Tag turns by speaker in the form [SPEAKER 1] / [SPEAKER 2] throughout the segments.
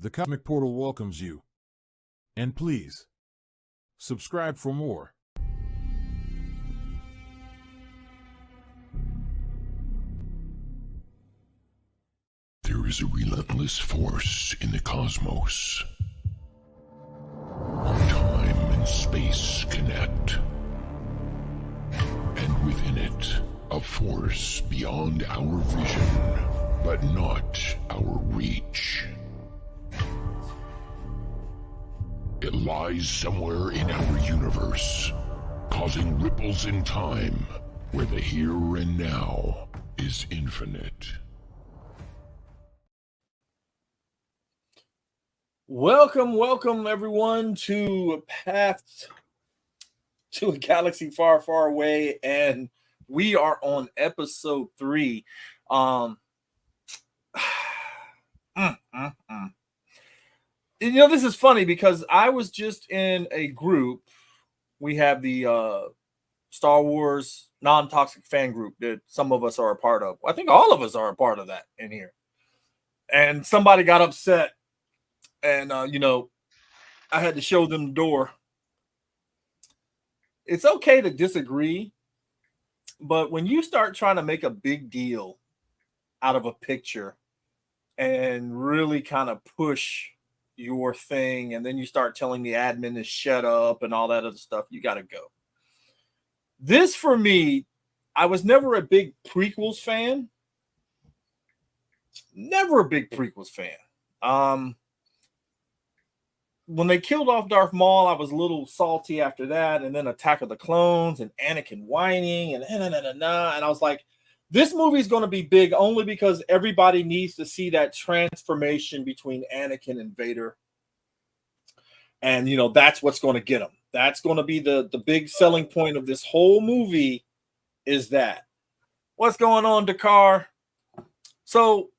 [SPEAKER 1] The Cosmic Portal welcomes you. And please, subscribe for more.
[SPEAKER 2] There is a relentless force in the cosmos. Time and space connect. And within it, a force beyond our vision, but not our reach. It lies somewhere in our universe, causing ripples in time, where the here and now is infinite.
[SPEAKER 3] Welcome everyone to Path to a Galaxy Far, Far Away, and we are on episode 3. This is funny because I was just in a group. We have the Star Wars non-toxic fan group that some of us are a part of. I think all of us are a part of that in here. And somebody got upset. And, I had to show them the door. It's okay to disagree, but when you start trying to make a big deal out of a picture and really kind of push your thing, and then you start telling the admin to shut up and all that other stuff, you got to go. This, for me, I was never a big prequels fan. Never a big prequels fan. When they killed off Darth Maul, I was a little salty after that. And then Attack of the Clones and Anakin whining and And I was like, this movie is going to be big only because everybody needs to see that transformation between Anakin and Vader. And, that's what's going to get them. That's going to be the big selling point of this whole movie is that. What's going on, Dakar? So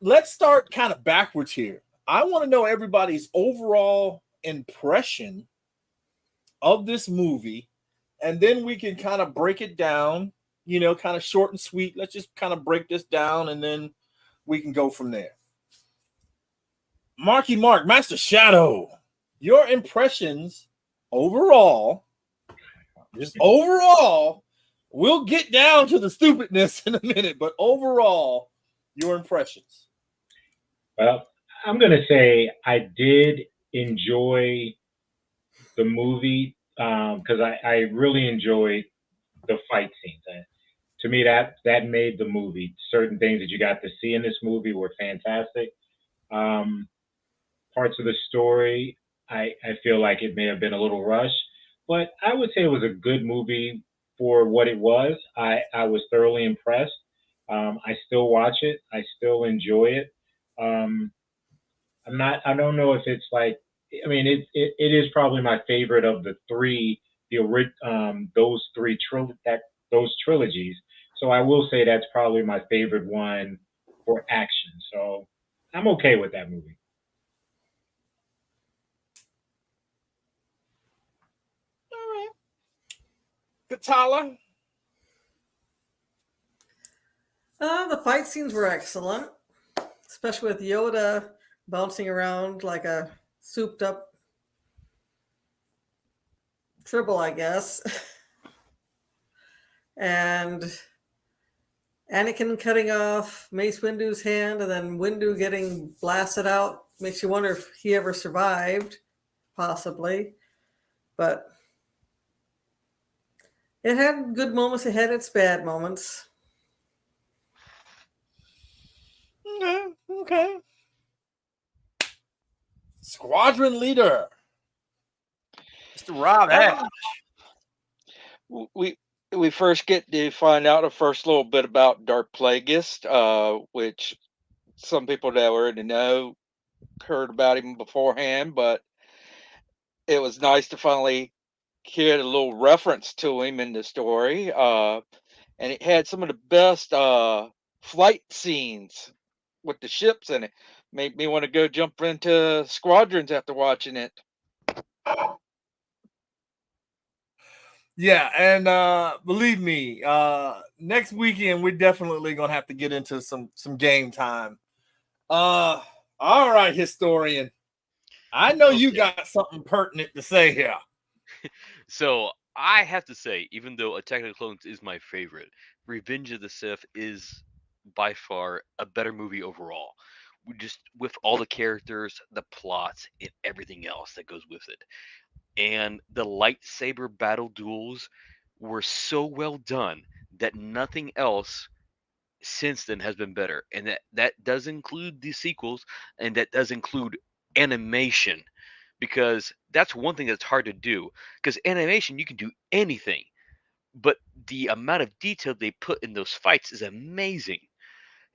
[SPEAKER 3] let's start kind of backwards here. I want to know everybody's overall impression of this movie, and then we can kind of break it down, kind of short and sweet. Let's just kind of break this down, and then we can go from there. Marky Mark, Master Shadow, your impressions overall, just overall, we'll get down to the stupidness in a minute, but overall, your impressions.
[SPEAKER 4] Well, I'm going to say I did enjoy the movie because I really enjoyed the fight scenes. To me, that made the movie. Certain things that you got to see in this movie were fantastic. Parts of the story, I feel like it may have been a little rushed, but I would say it was a good movie for what it was. I was thoroughly impressed. I still watch it. I still enjoy it. I don't know if it's like, it is probably my favorite of the three, those trilogies. So I will say that's probably my favorite one for action. So I'm okay with that movie.
[SPEAKER 3] All right. Katala?
[SPEAKER 5] The fight scenes were excellent, especially with Yoda bouncing around like a souped up Tribble, I guess. And Anakin cutting off Mace Windu's hand and then Windu getting blasted out makes you wonder if he ever survived, possibly. But it had good moments, it had its bad moments.
[SPEAKER 3] Okay. Squadron leader, Mr. Rob Ash.
[SPEAKER 6] We first get to find out a first little bit about Dark Plagueis, which some people that already know heard about him beforehand, but it was nice to finally hear a little reference to him in the story. And it had some of the best flight scenes with the ships in it. Made me want to go jump into Squadrons after watching it.
[SPEAKER 3] Yeah, and believe me, next weekend we're definitely gonna have to get into some game time Uh, all right, historian. I know you
[SPEAKER 7] Okay.
[SPEAKER 3] got something pertinent to say here.
[SPEAKER 7] So I have to say, even though Attack of the Clones is my favorite, Revenge of the Sith is by far a better movie overall. Just with all the characters, the plots, and everything else that goes with it. And the lightsaber battle duels were so well done that nothing else since then has been better. And that does include the sequels, and that does include animation, because that's one thing that's hard to do, because animation you can do anything, but the amount of detail they put in those fights is amazing.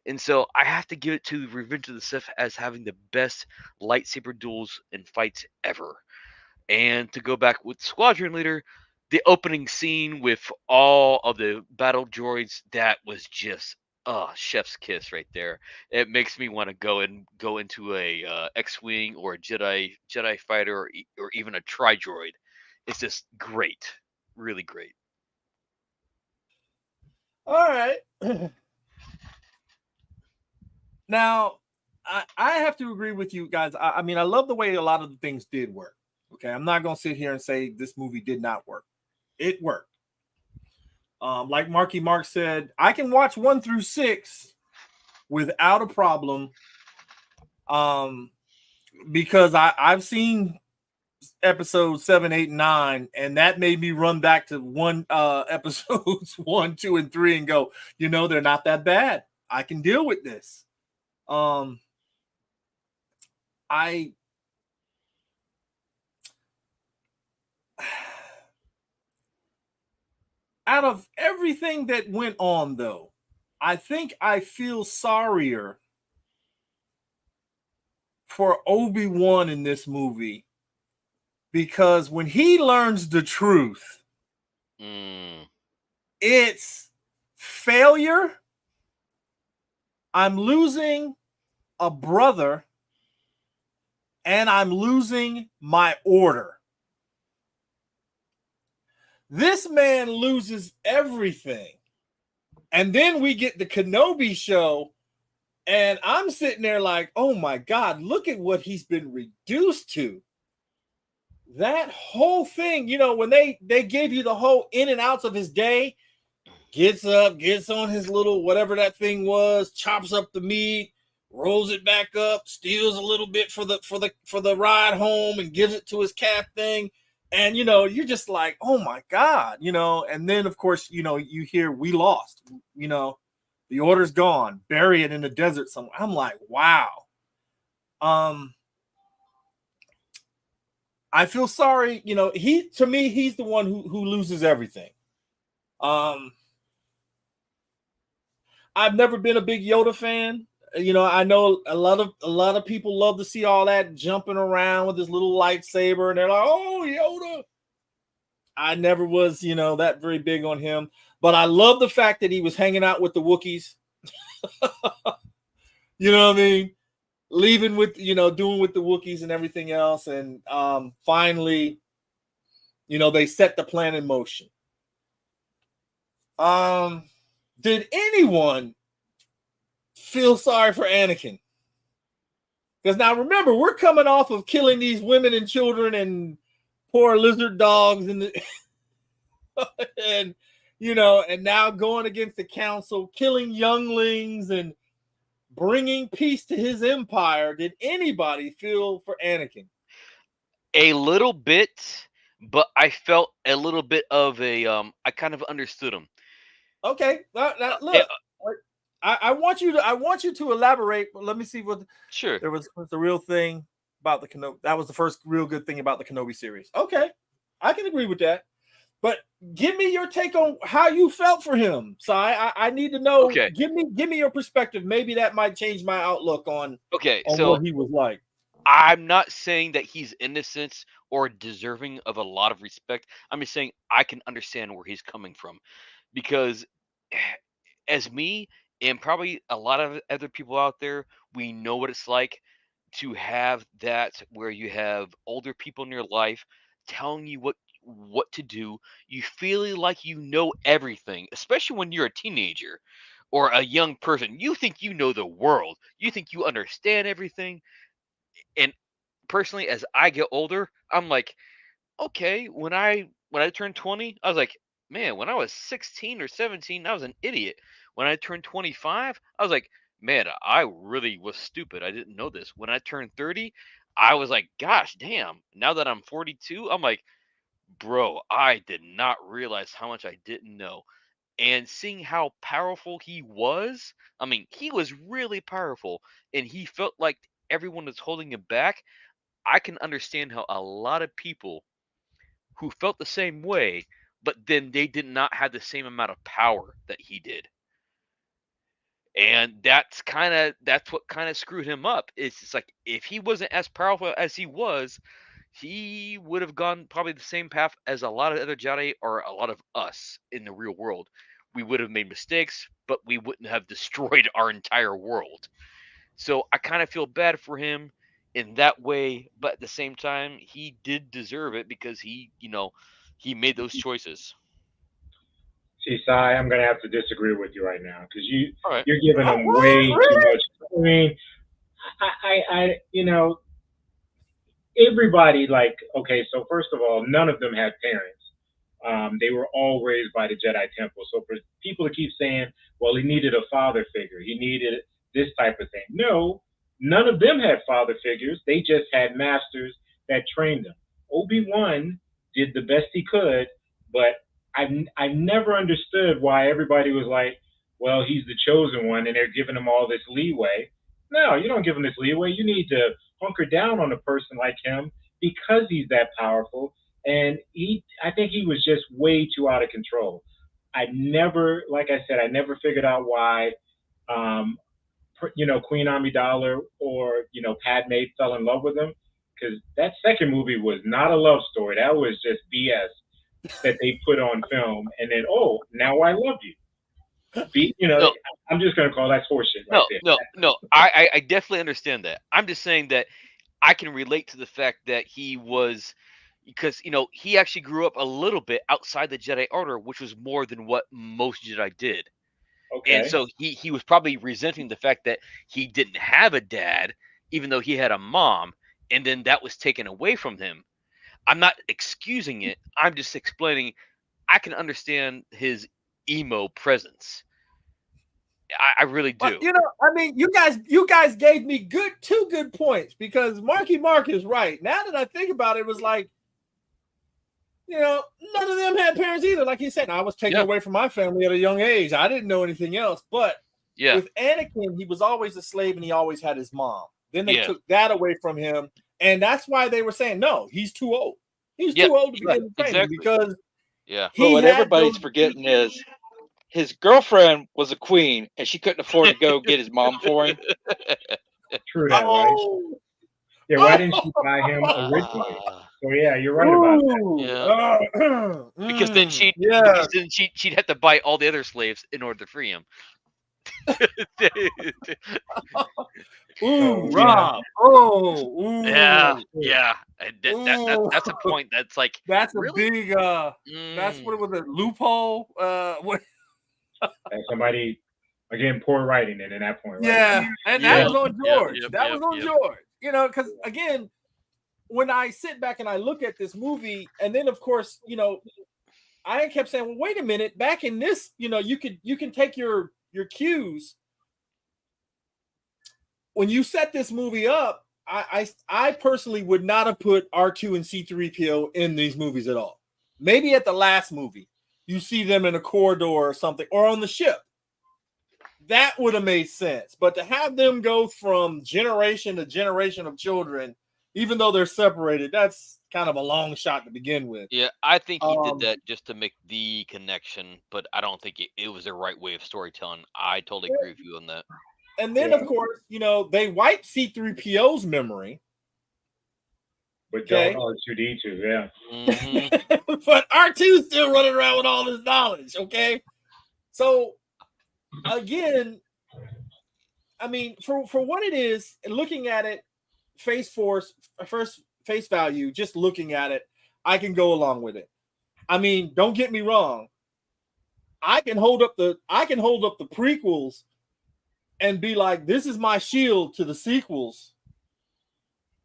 [SPEAKER 7] And so I have to give it to Revenge of the Sith as having the best lightsaber duels and fights ever. And to go back with Squadron Leader, the opening scene with all of the battle droids, that was just chef's kiss right there. It makes me want to go into a X-wing or a Jedi fighter, or even a tri droid. It's just great, really great.
[SPEAKER 3] All right. Now, I have to agree with you guys. I mean, I love the way a lot of the things did work. Okay, I'm not gonna sit here and say this movie did not work. It worked. Like Marky Mark said, I can watch 1 through 6 without a problem. Um, because I've seen episodes 7, 8, and 9, and that made me run back to episodes 1, 2, and 3 and go, they're not that bad. I can deal with this. I Out of everything that went on, though, I think I feel sorrier for Obi-Wan in this movie, because when he learns the truth,
[SPEAKER 7] Mm.
[SPEAKER 3] it's failure. I'm losing a brother, and I'm losing my order. This man loses everything. And then we get the Kenobi show, and I'm sitting there like, oh my God, look at what he's been reduced to. That whole thing, when they gave you the whole in and outs of his day, gets up, gets on his little whatever that thing was, chops up the meat, rolls it back up, steals a little bit for the ride home, and gives it to his cat thing. And you're just like, oh my God, and then of course, you hear we lost, the order's gone, bury it in the desert somewhere. I'm like, wow. I feel sorry, to me, he's the one who loses everything. I've never been a big Yoda fan. I know a lot of people love to see all that jumping around with his little lightsaber, and they're like, "Oh, Yoda." I never was, that very big on him, but I love the fact that he was hanging out with the Wookiees. You know what I mean? Leaving with, doing with the Wookiees and everything else, and finally, they set the plan in motion. Did anyone feel sorry for Anakin? Because now remember, we're coming off of killing these women and children and poor lizard dogs and and and now going against the council, killing younglings and bringing peace to his empire. Did anybody feel for Anakin?
[SPEAKER 7] A little bit, but I felt a little bit of a I kind of understood him.
[SPEAKER 3] Okay, now,
[SPEAKER 7] Eh,
[SPEAKER 3] look, I want you to elaborate. Let me see what
[SPEAKER 7] sure.
[SPEAKER 3] there was the real thing about the Kenobi. That was the first real good thing about the Kenobi series. Okay, I can agree with that. But give me your take on how you felt for him. So I need to know.
[SPEAKER 7] Okay.
[SPEAKER 3] Give me your perspective. Maybe that might change my outlook on
[SPEAKER 7] Okay. So
[SPEAKER 3] what he was like.
[SPEAKER 7] I'm not saying that he's innocent or deserving of a lot of respect. I'm just saying I can understand where he's coming from, because as me and probably a lot of other people out there, we know what it's like to have that, where you have older people in your life telling you what to do. You feel like you know everything, especially when you're a teenager, or a young person, you think you know the world. You think you understand everything. And personally, as I get older, I'm like, okay, when I turned 20, I was like, man, when I was 16 or 17, I was an idiot. When I turned 25, I was like, man, I really was stupid. I didn't know this. When I turned 30, I was like, gosh, damn. Now that I'm 42, I'm like, bro, I did not realize how much I didn't know. And seeing how powerful he was, I mean, he was really powerful and he felt like everyone was holding him back. I can understand how a lot of people who felt the same way, but then they did not have the same amount of power that he did. And that's what kind of screwed him up. It's just like if he wasn't as powerful as he would have gone probably the same path as a lot of other Jedi or a lot of us in the real world. We would have made mistakes, but we wouldn't have destroyed our entire world. So I kind of feel bad for him in that way, but at the same time, he did deserve it because he made those choices.
[SPEAKER 4] See, Sai, I'm gonna have to disagree with you right now because
[SPEAKER 7] All right.
[SPEAKER 4] you're giving
[SPEAKER 3] Oh,
[SPEAKER 4] them
[SPEAKER 3] what?
[SPEAKER 4] way too
[SPEAKER 3] Really?
[SPEAKER 4] much. I mean, everybody like okay. So first of all, none of them had parents. They were all raised by the Jedi Temple. So for people to keep saying, well, he needed a father figure, he needed this type of thing. No, none of them had father figures. They just had masters that trained them. Obi-Wan did the best he could, but I never understood why everybody was like, well, he's the chosen one, and they're giving him all this leeway. No, you don't give him this leeway. You need to hunker down on a person like him because he's that powerful, and I think he was just way too out of control. I never, like I said, I never figured out why, um, Queen Amidala or Padme fell in love with him, because that second movie was not a love story. That was just BS that they put on film, and then now I love you.
[SPEAKER 7] No,
[SPEAKER 4] I'm just gonna call that horseshit right
[SPEAKER 7] no,
[SPEAKER 4] there.
[SPEAKER 7] no, no. I definitely understand that. I'm just saying that I can relate to the fact that he was because he actually grew up a little bit outside the Jedi Order, which was more than what most Jedi did. And
[SPEAKER 4] Okay.
[SPEAKER 7] so he was probably resenting the fact that he didn't have a dad, even though he had a mom, and then that was taken away from him. I'm not excusing it. I'm just explaining. I can understand his emo presence. I really
[SPEAKER 3] But
[SPEAKER 7] do.
[SPEAKER 3] I mean, you guys gave me two good points because Marky Mark is right. Now that I think about it, it was like, none of them had parents either. Like he said, I was taken
[SPEAKER 7] Yeah,
[SPEAKER 3] away from my family at a young age. I didn't know anything else. But
[SPEAKER 7] yeah,
[SPEAKER 3] with Anakin, he was always a slave and he always had his mom. Then they
[SPEAKER 7] yeah,
[SPEAKER 3] took that away from him. And that's why they were saying, no, he's too old. He's
[SPEAKER 7] yep,
[SPEAKER 3] too old to
[SPEAKER 7] right,
[SPEAKER 3] begin training
[SPEAKER 7] exactly.
[SPEAKER 3] because
[SPEAKER 7] Yeah,
[SPEAKER 6] But
[SPEAKER 3] he
[SPEAKER 6] what
[SPEAKER 3] had those.
[SPEAKER 6] everybody's forgetting is his girlfriend was a queen, and she couldn't afford to go get his mom for him.
[SPEAKER 4] True that, right?
[SPEAKER 3] Oh,
[SPEAKER 4] Yeah. Why didn't she buy him originally?
[SPEAKER 7] Ah,
[SPEAKER 4] So yeah, you're right about that.
[SPEAKER 3] ooh,
[SPEAKER 7] yeah. Because then
[SPEAKER 3] yeah.
[SPEAKER 7] she'd have to buy all the other slaves in order to free him.
[SPEAKER 3] Ooh,
[SPEAKER 4] So yeah,
[SPEAKER 3] Rob. Oh,
[SPEAKER 7] Yeah,
[SPEAKER 3] ooh,
[SPEAKER 7] yeah. And
[SPEAKER 3] ooh.
[SPEAKER 7] that's a point that's like
[SPEAKER 3] That's a
[SPEAKER 7] really.
[SPEAKER 3] big that's
[SPEAKER 7] Mm,
[SPEAKER 3] what it was, a loophole. What
[SPEAKER 4] and somebody again poor writing in that point, right?
[SPEAKER 3] Yeah, and that
[SPEAKER 7] yeah,
[SPEAKER 3] was on
[SPEAKER 7] yep,
[SPEAKER 3] George.
[SPEAKER 7] yep,
[SPEAKER 3] That
[SPEAKER 7] yep,
[SPEAKER 3] was on
[SPEAKER 7] yep.
[SPEAKER 3] George. Because again, when I sit back and I look at this movie, and then of course, I kept saying, well, wait a minute, back in this, you can take your cues. When you set this movie up, I personally would not have put R2 and C3PO in these movies at all. Maybe at the last movie, you see them in a corridor or something, or on the ship. That would have made sense. But to have them go from generation to generation of children, even though they're separated, that's kind of a long shot to begin with.
[SPEAKER 7] Yeah, I think he did
[SPEAKER 3] Um,
[SPEAKER 7] that just to make the connection, but I don't think it was the right way of storytelling. I totally agree with you on that.
[SPEAKER 3] and then, of
[SPEAKER 4] Yeah,
[SPEAKER 3] course, they wipe C3PO's memory.
[SPEAKER 4] but don't
[SPEAKER 3] Okay.
[SPEAKER 4] R2D2. Yeah.
[SPEAKER 7] Hmm.
[SPEAKER 3] But R2's still running around with all this knowledge. Okay. So, again, I mean, for what it is, looking at it, first face value, just looking at it, I can go along with it. I mean, don't get me wrong. I can hold up the prequels and be like, this is my shield to the sequels.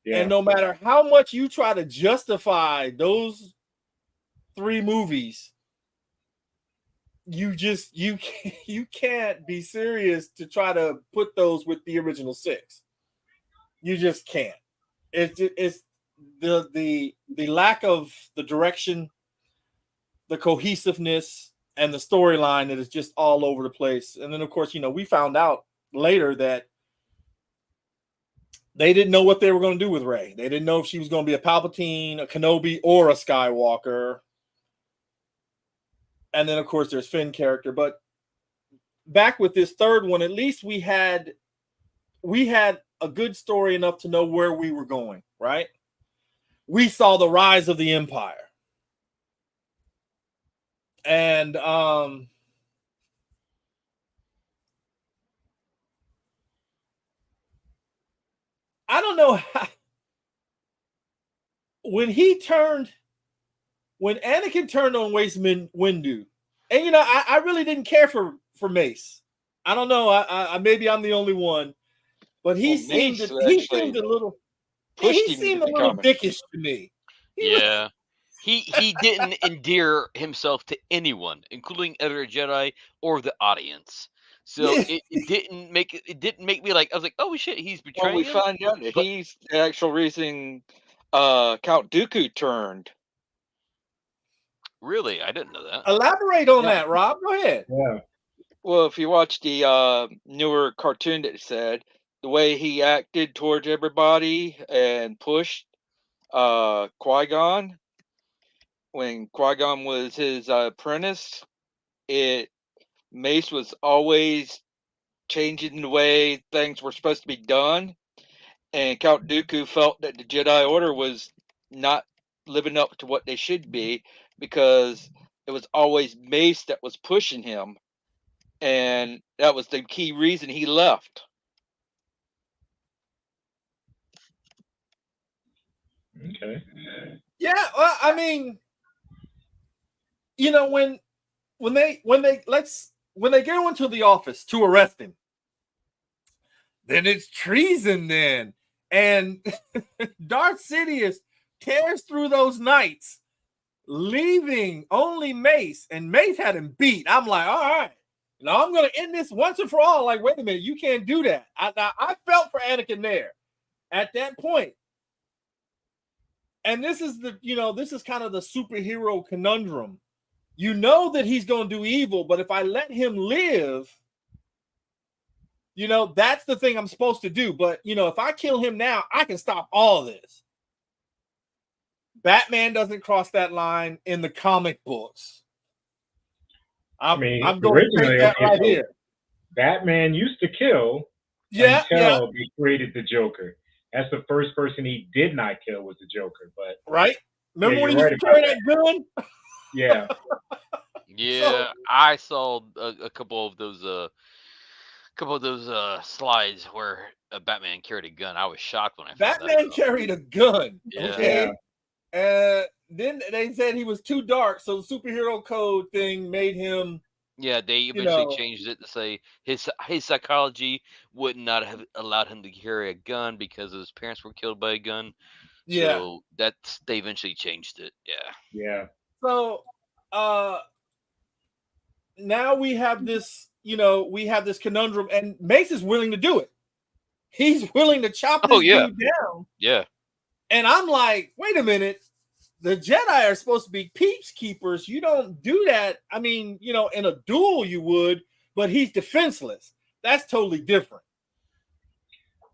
[SPEAKER 4] Yeah.
[SPEAKER 3] And no matter how much you try to justify those 3 movies, you can't be serious to try to put those with the original 6. You just can't. It's the lack of the direction, the cohesiveness, and the storyline that is just all over the place. And then, of course, we found out later that they didn't know what they were going to do with Rey. They didn't know if she was going to be a Palpatine, a Kenobi, or a Skywalker. And then, of course, there's Finn character. But back with this third one, at least we had a good story enough to know where we were going, right? We saw the rise of the Empire. And I don't know how, when Anakin turned on Windu, and I really didn't care for Mace. I don't know. I maybe I'm the only one, but he seemed a little dickish to me.
[SPEAKER 7] He didn't endear himself to anyone, including other Jedi or the audience. So it didn't make me like, I was like, oh shit, he's betraying.
[SPEAKER 6] Well, we find out that he's the actual reason Count Dooku turned.
[SPEAKER 7] Really? I didn't know that.
[SPEAKER 3] Elaborate on that, Rob. Go ahead.
[SPEAKER 4] Yeah.
[SPEAKER 6] Well, if you watch the newer cartoon that said the way he acted towards everybody and pushed Qui-Gon when Qui-Gon was his apprentice, Mace was always changing the way things were supposed to be done, and Count Dooku felt that the Jedi Order was not living up to what they should be because it was always Mace that was pushing him, and that was the key reason he left.
[SPEAKER 4] Okay.
[SPEAKER 3] Yeah, well, I mean, when they go into the office to arrest him, then it's treason then. And Darth Sidious tears through those knights, leaving only Mace, and Mace had him beat. I'm like, all right, now I'm going to end this once and for all. Like, wait a minute, you can't do that. I felt for Anakin there at that point. And this is kind of the superhero conundrum. You know that he's going to do evil, but if I let him live, that's the thing I'm supposed to do. But, if I kill him now, I can stop all this. Batman doesn't cross that line in the comic books. I'm going to take that right here.
[SPEAKER 4] Batman used to kill until they created the Joker. That's the first person he did not kill was the Joker. But
[SPEAKER 3] right? Remember when he used to carry that gun?
[SPEAKER 4] Yeah.
[SPEAKER 7] Yeah, I saw a couple of those slides where Batman carried a gun. I was shocked when I found that
[SPEAKER 3] Batman carried a gun.
[SPEAKER 7] Yeah.
[SPEAKER 3] Okay. Then they said he was too dark, so the superhero code thing made him.
[SPEAKER 7] Yeah, they eventually changed it to say his psychology would not have allowed him to carry a gun because his parents were killed by a gun.
[SPEAKER 3] Yeah.
[SPEAKER 7] So they eventually changed it. Yeah.
[SPEAKER 4] Yeah.
[SPEAKER 3] So now we have this, conundrum, and Mace is willing to do it. He's willing to chop this dude down.
[SPEAKER 7] Yeah.
[SPEAKER 3] And I'm like, wait a minute. The Jedi are supposed to be peace keepers. You don't do that. I mean, in a duel you would, but he's defenseless. That's totally different.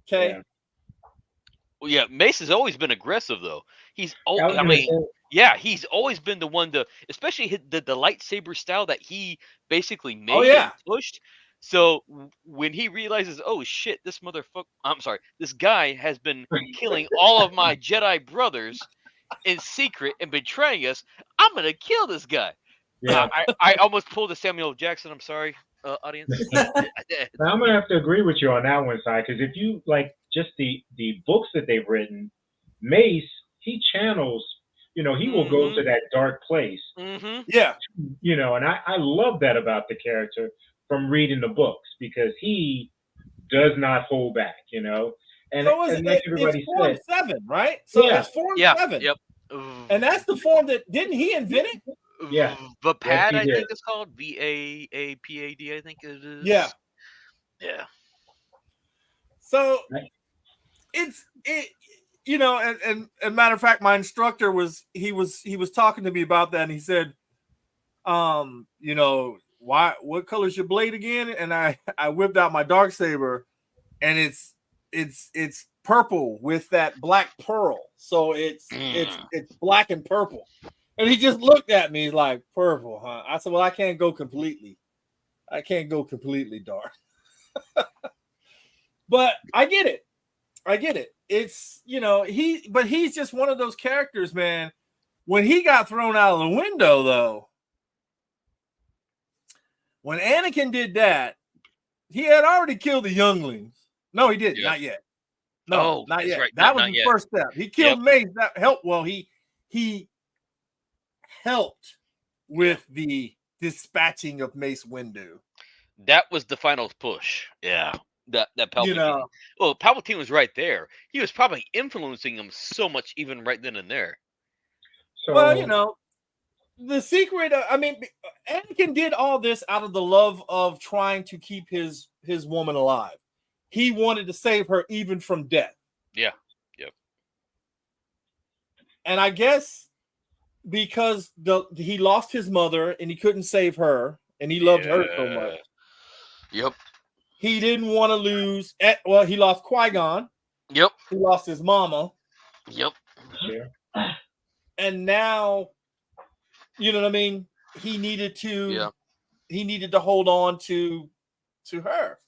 [SPEAKER 3] Okay.
[SPEAKER 4] Yeah.
[SPEAKER 7] Well, yeah, Mace has always been aggressive, though. He's always been the one to, especially the lightsaber style that he basically made and pushed. So when he realizes, oh shit, this guy has been killing all of my Jedi brothers in secret and betraying us, I'm gonna kill this guy.
[SPEAKER 4] Yeah.
[SPEAKER 7] I almost pulled a Samuel L. Jackson. I'm sorry, audience.
[SPEAKER 4] I'm gonna have to agree with you on that one, side, because if you like just the books that they've written, Mace, he channels. He will go to that dark place.
[SPEAKER 7] Mm-hmm.
[SPEAKER 3] Yeah.
[SPEAKER 4] you know, and I love that about the character from reading the books because he does not hold back, you know.
[SPEAKER 3] So
[SPEAKER 4] And like
[SPEAKER 3] it's
[SPEAKER 4] everybody
[SPEAKER 3] Form
[SPEAKER 4] said,
[SPEAKER 3] 7, right? So
[SPEAKER 4] yeah,
[SPEAKER 3] it's Form
[SPEAKER 7] Yeah.
[SPEAKER 3] 7.
[SPEAKER 7] Yep.
[SPEAKER 3] And that's the form that didn't he invent it?
[SPEAKER 4] yeah,
[SPEAKER 7] The
[SPEAKER 4] yes,
[SPEAKER 7] pad,
[SPEAKER 4] he
[SPEAKER 7] I
[SPEAKER 4] did.
[SPEAKER 7] think it's called VAAPAD. I think it is.
[SPEAKER 3] Yeah.
[SPEAKER 7] Yeah.
[SPEAKER 3] So
[SPEAKER 4] Right.
[SPEAKER 3] it you know, and matter of fact, my instructor was talking to me about that, and he said, you know, what color's your blade again? And I whipped out my dark saber, and it's purple with that black pearl. So it's black and purple. And he just looked at me, he's like, purple, huh? I said, well, I can't go completely dark. But I get it. It's, you know, he's just one of those characters, man. When he got thrown out of the window, though, when Anakin did that, he had already killed the younglings. No, he didn't.
[SPEAKER 7] Yeah.
[SPEAKER 3] Not yet. No,
[SPEAKER 7] Oh,
[SPEAKER 3] not
[SPEAKER 7] that's
[SPEAKER 3] yet.
[SPEAKER 7] right.
[SPEAKER 3] That was
[SPEAKER 7] Not
[SPEAKER 3] the
[SPEAKER 7] yet.
[SPEAKER 3] first step. He killed
[SPEAKER 7] Yep.
[SPEAKER 3] Mace. That helped. Well, he helped with the dispatching of Mace Windu.
[SPEAKER 7] That was the final push. Yeah. That Palpatine.
[SPEAKER 3] You know,
[SPEAKER 7] Well, Palpatine was right there. He was probably influencing him so much, even right then and there.
[SPEAKER 4] So,
[SPEAKER 3] well, you know, the secret. I mean, Anakin did all this out of the love of trying to keep his woman alive. He wanted to save her even from death.
[SPEAKER 7] Yeah. Yep.
[SPEAKER 3] And I guess because he lost his mother and he couldn't save her, and he loved her so much.
[SPEAKER 7] Yep.
[SPEAKER 3] He didn't want to lose. Well, he lost Qui-Gon.
[SPEAKER 7] Yep.
[SPEAKER 3] He lost his mama.
[SPEAKER 7] Yep.
[SPEAKER 4] yeah.
[SPEAKER 3] And now, you know what I mean? He needed to hold on to her.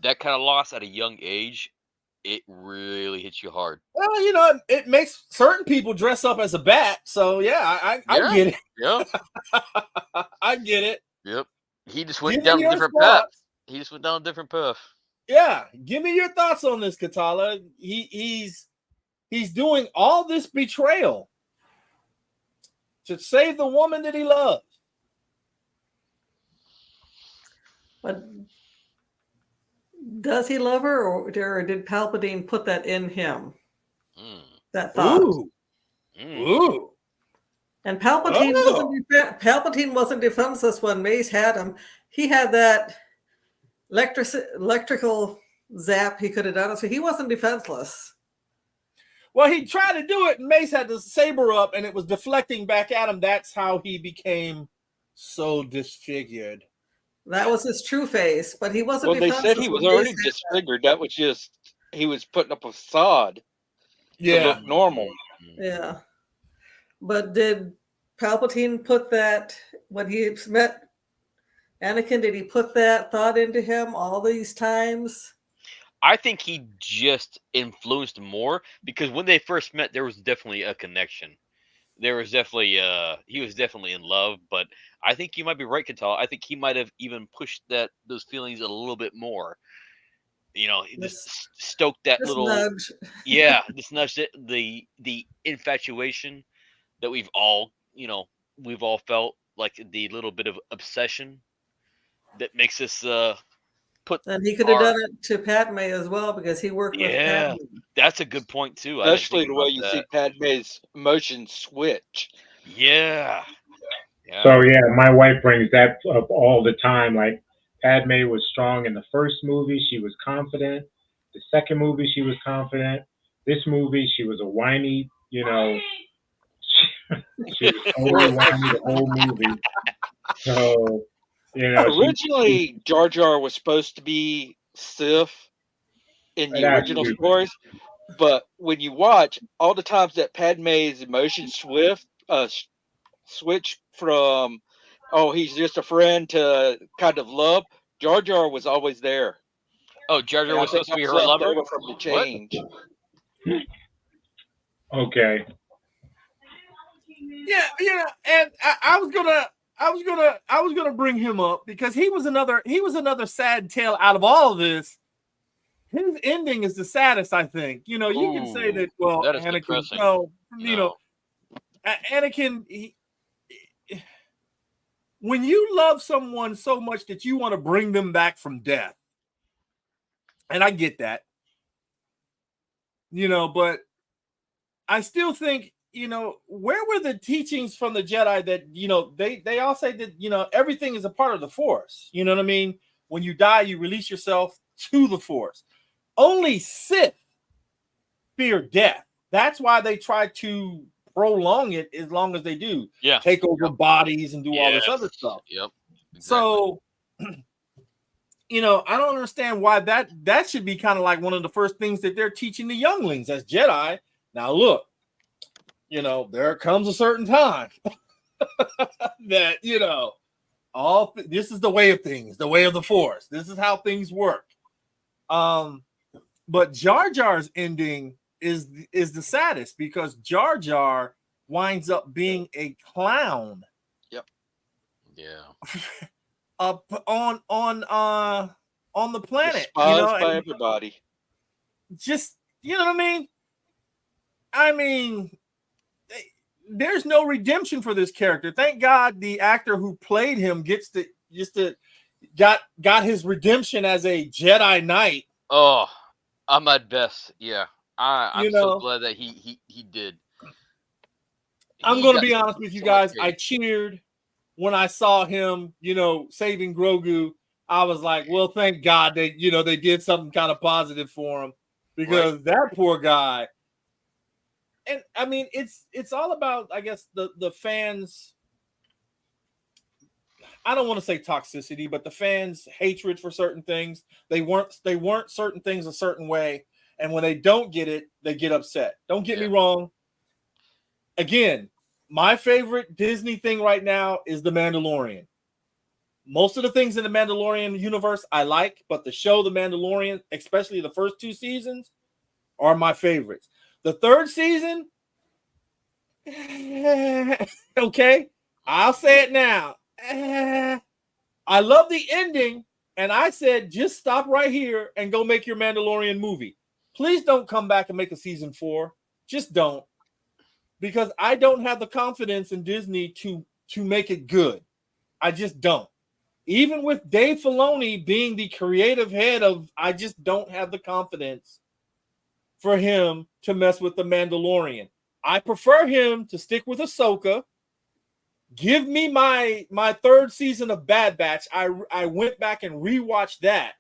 [SPEAKER 7] That kind of loss at a young age, it really hits you hard.
[SPEAKER 3] Well, you know, it makes certain people dress up as a bat. So yeah, I get it.
[SPEAKER 7] Yeah.
[SPEAKER 3] I get it.
[SPEAKER 7] Yep. He just went
[SPEAKER 3] Give
[SPEAKER 7] down
[SPEAKER 3] me
[SPEAKER 7] a
[SPEAKER 3] your
[SPEAKER 7] different path.
[SPEAKER 3] thoughts.
[SPEAKER 7] He just went down a different path.
[SPEAKER 3] Yeah, give me your thoughts on this, Katala. He's doing all this betrayal to save the woman that he loves.
[SPEAKER 5] But does he love her, or did Palpatine put that in him? That thought.
[SPEAKER 3] Ooh.
[SPEAKER 5] And Palpatine wasn't defenseless when Mace had him. He had that electrical zap he could have done it, so he wasn't defenseless.
[SPEAKER 3] Well, he tried to do it, and Mace had the saber up, and it was deflecting back at him. That's how he became so disfigured.
[SPEAKER 5] That was his true face, but he wasn't.
[SPEAKER 6] Well, they said he was already disfigured. That was just he was putting up a facade to look normal.
[SPEAKER 5] Yeah, but did Palpatine put that when he met Anakin? Did he put that thought into him all these times?
[SPEAKER 7] I think he just influenced more because when they first met, there was definitely a connection. There was definitely he was definitely in love, but I think you might be right, Katal. I think he might have even pushed those feelings a little bit more. You know, just stoked that little
[SPEAKER 5] nudge.
[SPEAKER 7] Yeah, this nudge, the infatuation that we've all felt, like the little bit of obsession that makes us put.
[SPEAKER 5] And he could have done it to Padme as well because he worked with Padme.
[SPEAKER 7] That's a good point too.
[SPEAKER 6] Especially the way you see Padme's emotions switch.
[SPEAKER 7] Yeah.
[SPEAKER 4] So yeah, my wife brings that up all the time. Like Padme was strong in the first movie; she was confident. The second movie, she was confident. This movie, she was a whiny. You know, she was totally whiny the whole movie. So you know,
[SPEAKER 6] originally Jar Jar was supposed to be Sith in the original stories, but when you watch all the times that Padme's emotions switch from he's just a friend to kind of love, Jar Jar was always there.
[SPEAKER 7] Oh, Jar Jar was supposed to be her lover
[SPEAKER 6] from the change.
[SPEAKER 4] Okay.
[SPEAKER 3] Yeah, and I was gonna bring him up because he was another sad tale out of all of this. His ending is the saddest, I think. You know, you can say that. Well,
[SPEAKER 7] that is
[SPEAKER 3] Anakin,
[SPEAKER 7] depressing.
[SPEAKER 3] you know, Anakin. when you love someone so much that you want to bring them back from death, and I get that, but I still think, where were the teachings from the Jedi that, they all say that, everything is a part of the Force. You know what I mean? When you die, you release yourself to the Force. Only Sith fear death. That's why they try to prolong it as long as they do.
[SPEAKER 7] Yeah.
[SPEAKER 3] Take over bodies and do all this other
[SPEAKER 7] Yes.
[SPEAKER 3] stuff.
[SPEAKER 7] Yep. Exactly.
[SPEAKER 3] So, I don't understand why that should be kind of like one of the first things that they're teaching the younglings as Jedi. Now, look, there comes a certain time that, this is the way of things, the way of the Force. This is how things work. But Jar Jar's ending is the saddest because Jar Jar winds up being a clown.
[SPEAKER 7] Yep. Yeah.
[SPEAKER 3] Up on the planet,
[SPEAKER 6] Despised by everybody.
[SPEAKER 3] Just, you know what I mean? I mean, there's no redemption for this character. Thank God the actor who played him got his redemption as a Jedi Knight.
[SPEAKER 7] Oh, Ahmad Best. Yeah. I'm so
[SPEAKER 3] know,
[SPEAKER 7] glad that he did.
[SPEAKER 3] I'm
[SPEAKER 7] He
[SPEAKER 3] going to
[SPEAKER 7] got
[SPEAKER 3] be honest with you
[SPEAKER 7] so much
[SPEAKER 3] guys. I
[SPEAKER 7] praise.
[SPEAKER 3] cheered when I saw him, saving Grogu. I was like, well, thank God they did something kind of positive for him, because that poor guy. And I mean, it's all about, I guess, the fans. I don't want to say toxicity, but the fans' hatred for certain things. They weren't certain things a certain way, and when they don't get it, they get upset. Don't get me wrong. Again, my favorite Disney thing right now is The Mandalorian. Most of the things in the Mandalorian universe I like, but the show The Mandalorian, especially the first 2 seasons, are my favorites. The 3rd season, okay, I'll say it now. I love the ending, and I said, just stop right here and go make your Mandalorian movie. Please don't come back and make a season 4. Just don't. Because I don't have the confidence in Disney to make it good. I just don't. Even with Dave Filoni being the creative head of, I just don't have the confidence for him to mess with the Mandalorian. I prefer him to stick with Ahsoka. Give me my 3rd season of Bad Batch. I went back and rewatched that.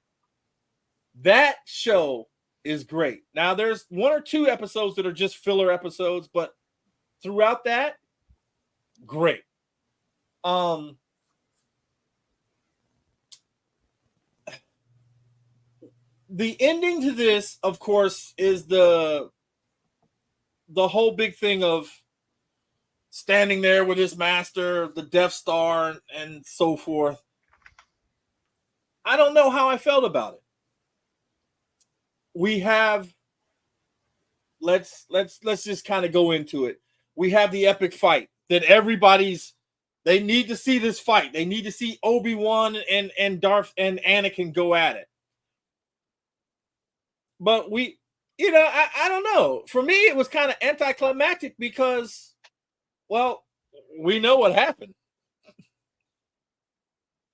[SPEAKER 3] That show is great. Now there's 1 or 2 episodes that are just filler episodes, but throughout that, great. The ending to this, of course, is the whole big thing of standing there with his master, the Death Star, and so forth. I don't know how I felt about it. We have let's just kind of go into it. We have the epic fight that they need to see this fight. They need to see Obi-Wan and Darth and Anakin go at it. But I don't know. For me, it was kind of anticlimactic because, well, we know what happened.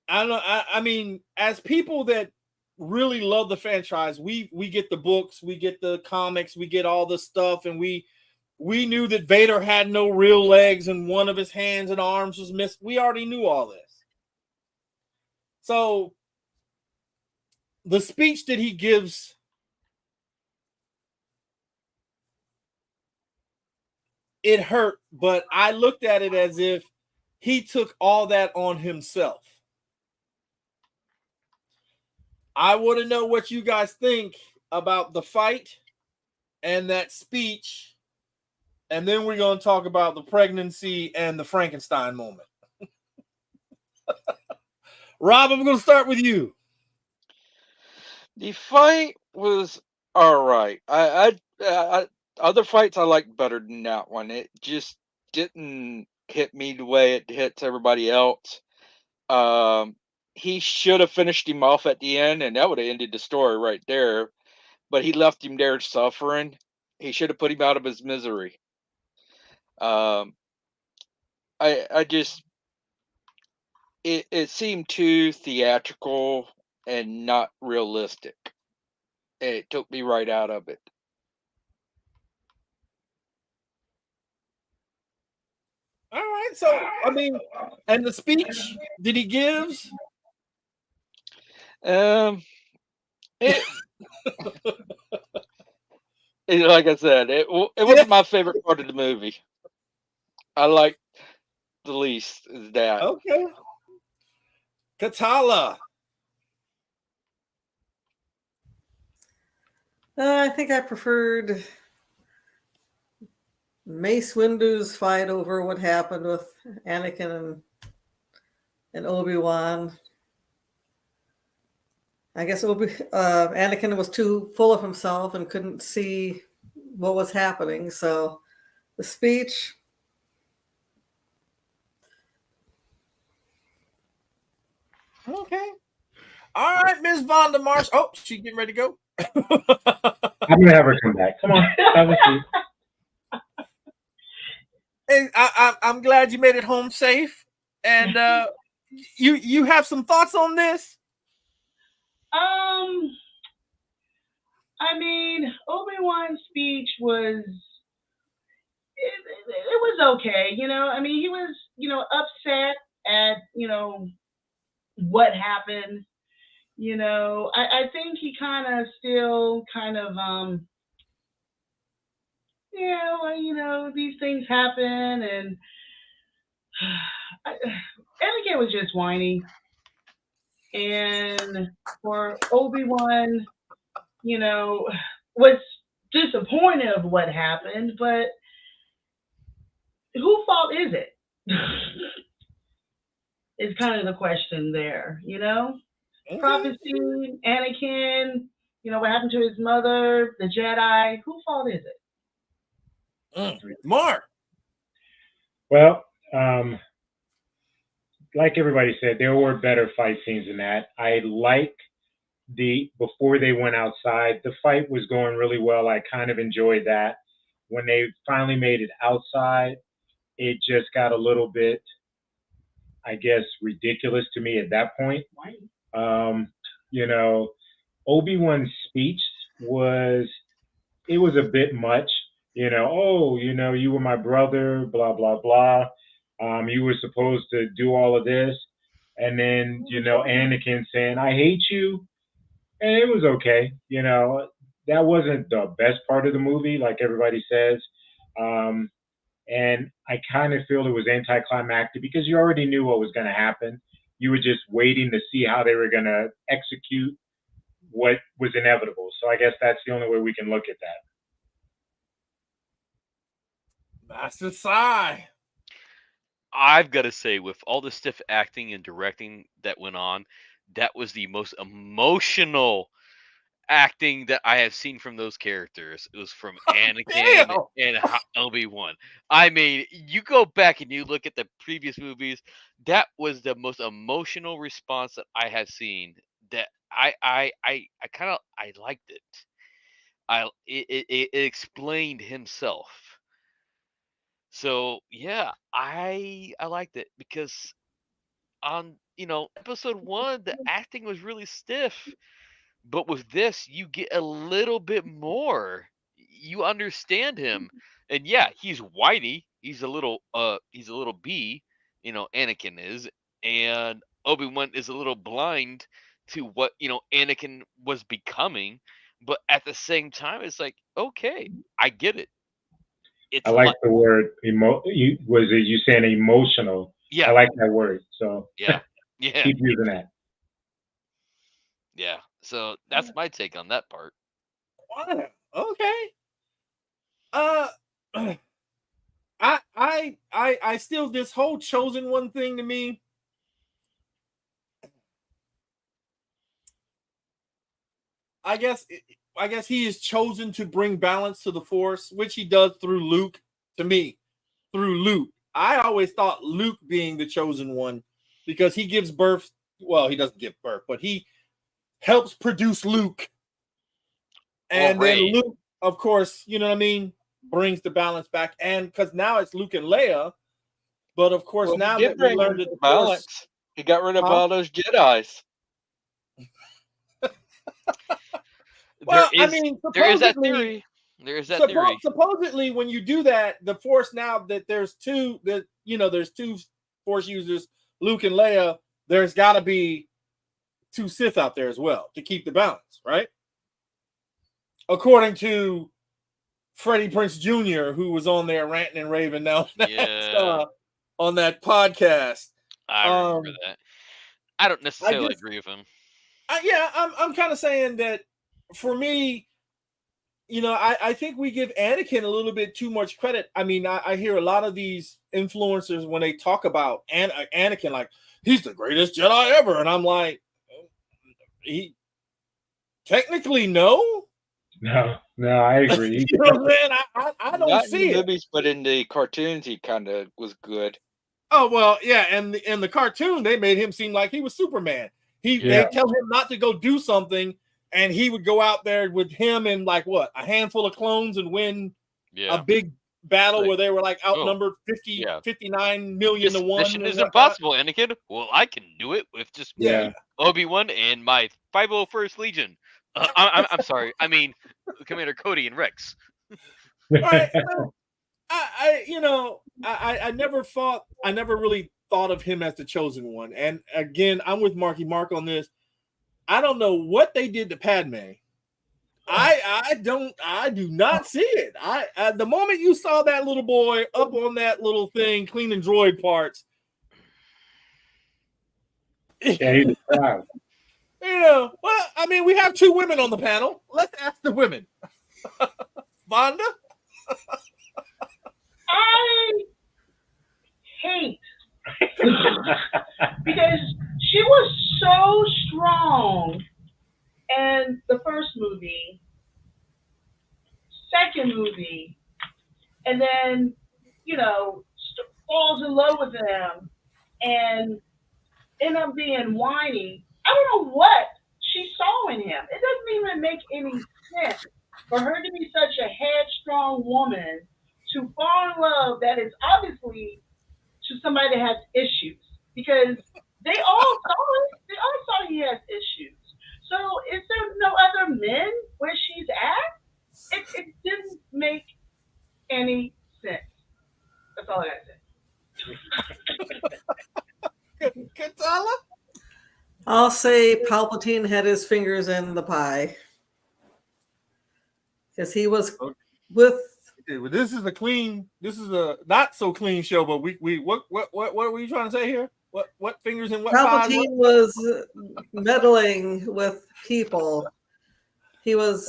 [SPEAKER 3] I don't know. I mean, as people that really love the franchise, we get the books, we get the comics, we get all the stuff, and we knew that Vader had no real legs and one of his hands and arms was missing. We already knew all this. So the speech that he gives, it hurt, but I looked at it as if he took all that on himself. I want to know what you guys think about the fight and that speech, and then we're going to talk about the pregnancy and the Frankenstein moment. Rob, I'm going to start with you.
[SPEAKER 6] The fight was all right. Other fights I liked better than that one. It just didn't hit me the way it hits everybody else. He should have finished him off at the end, and that would have ended the story right there. But he left him there suffering. He should have put him out of his misery. Um, I just it seemed too theatrical and not realistic. It took me right out of it.
[SPEAKER 3] All right. So I mean, and the speech that he gives.
[SPEAKER 6] Um, it, like I said, it
[SPEAKER 3] Yeah.
[SPEAKER 6] wasn't my favorite part of the movie. I like the least is that.
[SPEAKER 3] Okay. Katala.
[SPEAKER 5] I think I preferred Mace Windu's fight over what happened with Anakin and Obi-Wan. I guess Anakin was too full of himself and couldn't see what was happening. So the speech.
[SPEAKER 3] Okay. All right, Miss Vonda Marsh. Oh, she getting ready to go.
[SPEAKER 4] I'm gonna have her come back. Come on, have a seat.
[SPEAKER 3] Hey, I'm glad you made it home safe. And you have some thoughts on this?
[SPEAKER 8] I mean, Obi-Wan's speech was it was okay, you know. I mean, he was, upset at, what happened. I think he kind of still kind of yeah, well, these things happen, and Anakin was just whiny, and for Obi-Wan, was disappointed of what happened, but whose fault is it? Is kind of the question there, Prophecy, Anakin, what happened to his mother, the Jedi. Whose fault is it?
[SPEAKER 3] Mark.
[SPEAKER 4] Well, like everybody said, there were better fight scenes than that. I like before they went outside, the fight was going really well. I kind of enjoyed that. When they finally made it outside, it just got a little bit, I guess, ridiculous to me at that point. You know, Obi-Wan's speech it was a bit much. You were my brother, blah blah blah. You were supposed to do all of this, and then Anakin saying, "I hate you," and it was okay. That wasn't the best part of the movie, like everybody says. Um, and I kind of feel it was anticlimactic because you already knew what was going to happen. You were just waiting to see how they were going to execute what was inevitable. So I guess that's the only way we can look at that.
[SPEAKER 3] Master Sai.
[SPEAKER 7] I've got to say, with all the stiff acting and directing that went on, that was the most emotional acting that I have seen from those characters. It was from Anakin
[SPEAKER 3] Damn.
[SPEAKER 7] and Obi-Wan. I mean, you go back and you look at the previous movies, that was the most emotional response that I have seen. That I kind of I liked it. It explained himself. So yeah, I liked it because on episode 1 the acting was really stiff, but with this you get a little bit more. You understand him, and yeah, he's whiny. He's a little bee, Anakin is, and Obi-Wan is a little blind to what Anakin was becoming. But at the same time, it's like, okay, I get it.
[SPEAKER 4] I
[SPEAKER 7] It's
[SPEAKER 4] like
[SPEAKER 7] like,
[SPEAKER 4] the word you saying emotional?
[SPEAKER 7] yeah,
[SPEAKER 4] I like that word. So
[SPEAKER 7] yeah, yeah,
[SPEAKER 4] keep using that.
[SPEAKER 7] yeah. So that's my take on that part.
[SPEAKER 3] Wow. Okay. Uh I still, this whole chosen one thing to me, I guess he is chosen to bring balance to the force, which he does through Luke. To me, through Luke, I always thought Luke being the chosen one, because he gives birth. Well, he doesn't give birth, but he helps produce Luke,
[SPEAKER 7] Or
[SPEAKER 3] and then
[SPEAKER 7] Ray.
[SPEAKER 3] Luke, of course, you know what I mean, brings the balance back. And because now it's Luke and Leia, but of course,
[SPEAKER 6] Well, he
[SPEAKER 3] now
[SPEAKER 6] did
[SPEAKER 3] that we
[SPEAKER 6] bring
[SPEAKER 3] learned that the force,
[SPEAKER 6] balance. He got rid of
[SPEAKER 3] Huh?
[SPEAKER 6] all those Jedi's.
[SPEAKER 7] There
[SPEAKER 3] Well, I
[SPEAKER 7] is
[SPEAKER 3] mean,
[SPEAKER 7] there is that
[SPEAKER 3] supposedly,
[SPEAKER 7] theory. There is that theory.
[SPEAKER 3] supposedly, when you do that, the Force now that there's two that there's two Force users, Luke and Leia. There's got to be two Sith out there as well to keep the balance, right? According to Freddie Prince Jr., who was on there ranting and raving now
[SPEAKER 7] Yeah,
[SPEAKER 3] on that podcast.
[SPEAKER 7] I remember
[SPEAKER 3] Um,
[SPEAKER 7] that. I don't
[SPEAKER 3] I
[SPEAKER 7] necessarily
[SPEAKER 3] just,
[SPEAKER 7] agree with him.
[SPEAKER 3] yeah, I'm kind of saying that for me, I think we give Anakin a little bit too much credit. I mean, I hear a lot of these influencers when they talk about Anakin, like he's the greatest Jedi ever, and I'm like, he technically no.
[SPEAKER 4] No, I agree.
[SPEAKER 3] You know what I'm saying? I don't
[SPEAKER 6] Not in the
[SPEAKER 3] see it.
[SPEAKER 6] movies, but in the cartoons, he kind of was good.
[SPEAKER 3] Oh well, yeah, and in the cartoon they made him seem like he was Superman. They
[SPEAKER 4] Yeah.
[SPEAKER 3] tell him not to go do something, and he would go out there with him and like what a handful of clones and win a
[SPEAKER 7] Yeah.
[SPEAKER 3] big battle
[SPEAKER 7] Like,
[SPEAKER 3] where they were like
[SPEAKER 7] oh,
[SPEAKER 3] outnumbered 50,
[SPEAKER 7] yeah.
[SPEAKER 3] 59 million
[SPEAKER 7] This
[SPEAKER 3] to 1
[SPEAKER 7] mission
[SPEAKER 3] and
[SPEAKER 7] is
[SPEAKER 3] whatnot.
[SPEAKER 7] impossible, Anakin. Well, I can do it with just
[SPEAKER 3] Yeah.
[SPEAKER 7] Obi-Wan and my 501st Legion. I'm sorry. I mean, Commander Cody and Rex.
[SPEAKER 3] All right. So I never really thought of him as the chosen one. And again, I'm with Marky Mark on this. I don't know what they did to Padme. I do not see it. The moment you saw that little boy up on that little thing cleaning droid parts,
[SPEAKER 4] Yeah, he's proud.
[SPEAKER 3] well, I mean, we have two women on the panel. Let's ask the women. Vonda?
[SPEAKER 8] I hate because she was so strong in the first movie, second movie, and then falls in love with him and end up being whiny. I don't know what she saw in him. It doesn't even make any sense for her to be such a headstrong woman to fall in love that is obviously to somebody that has issues because they all saw it. They all saw he has issues. So is there no other men where she's at? It didn't make any sense. That's all I gotta say.
[SPEAKER 3] Katala?
[SPEAKER 5] I'll say Palpatine had his fingers in the pie because he was with.
[SPEAKER 3] This is a not so clean show, but what were you trying to say here? What fingers in what pies?
[SPEAKER 5] Palpatine was meddling with people. He was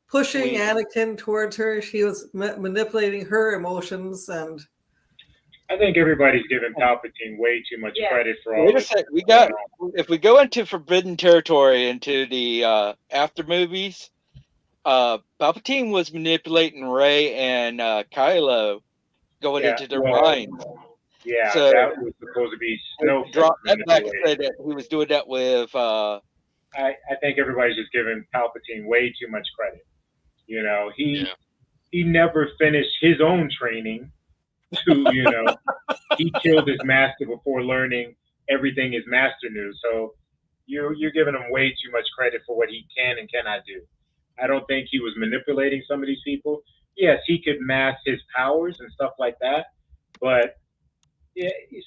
[SPEAKER 5] pushing Anakin towards her. She was manipulating her emotions, and
[SPEAKER 4] I think everybody's giving Palpatine way too much credit for all
[SPEAKER 6] Wait a
[SPEAKER 4] this.
[SPEAKER 6] sec. If we go into forbidden territory, into the after movies, Palpatine was manipulating Rey and Kylo going into their minds.
[SPEAKER 4] Yeah,
[SPEAKER 6] So
[SPEAKER 4] that was supposed to be Snoke.
[SPEAKER 6] Drop that back and say that he was doing that with.
[SPEAKER 4] I think everybody's just giving Palpatine way too much credit. He never finished his own training. He killed his master before learning everything his master knew. So you're giving him way too much credit for what he can and cannot do. I don't think he was manipulating some of these people. Yes, he could mask his powers and stuff like that, but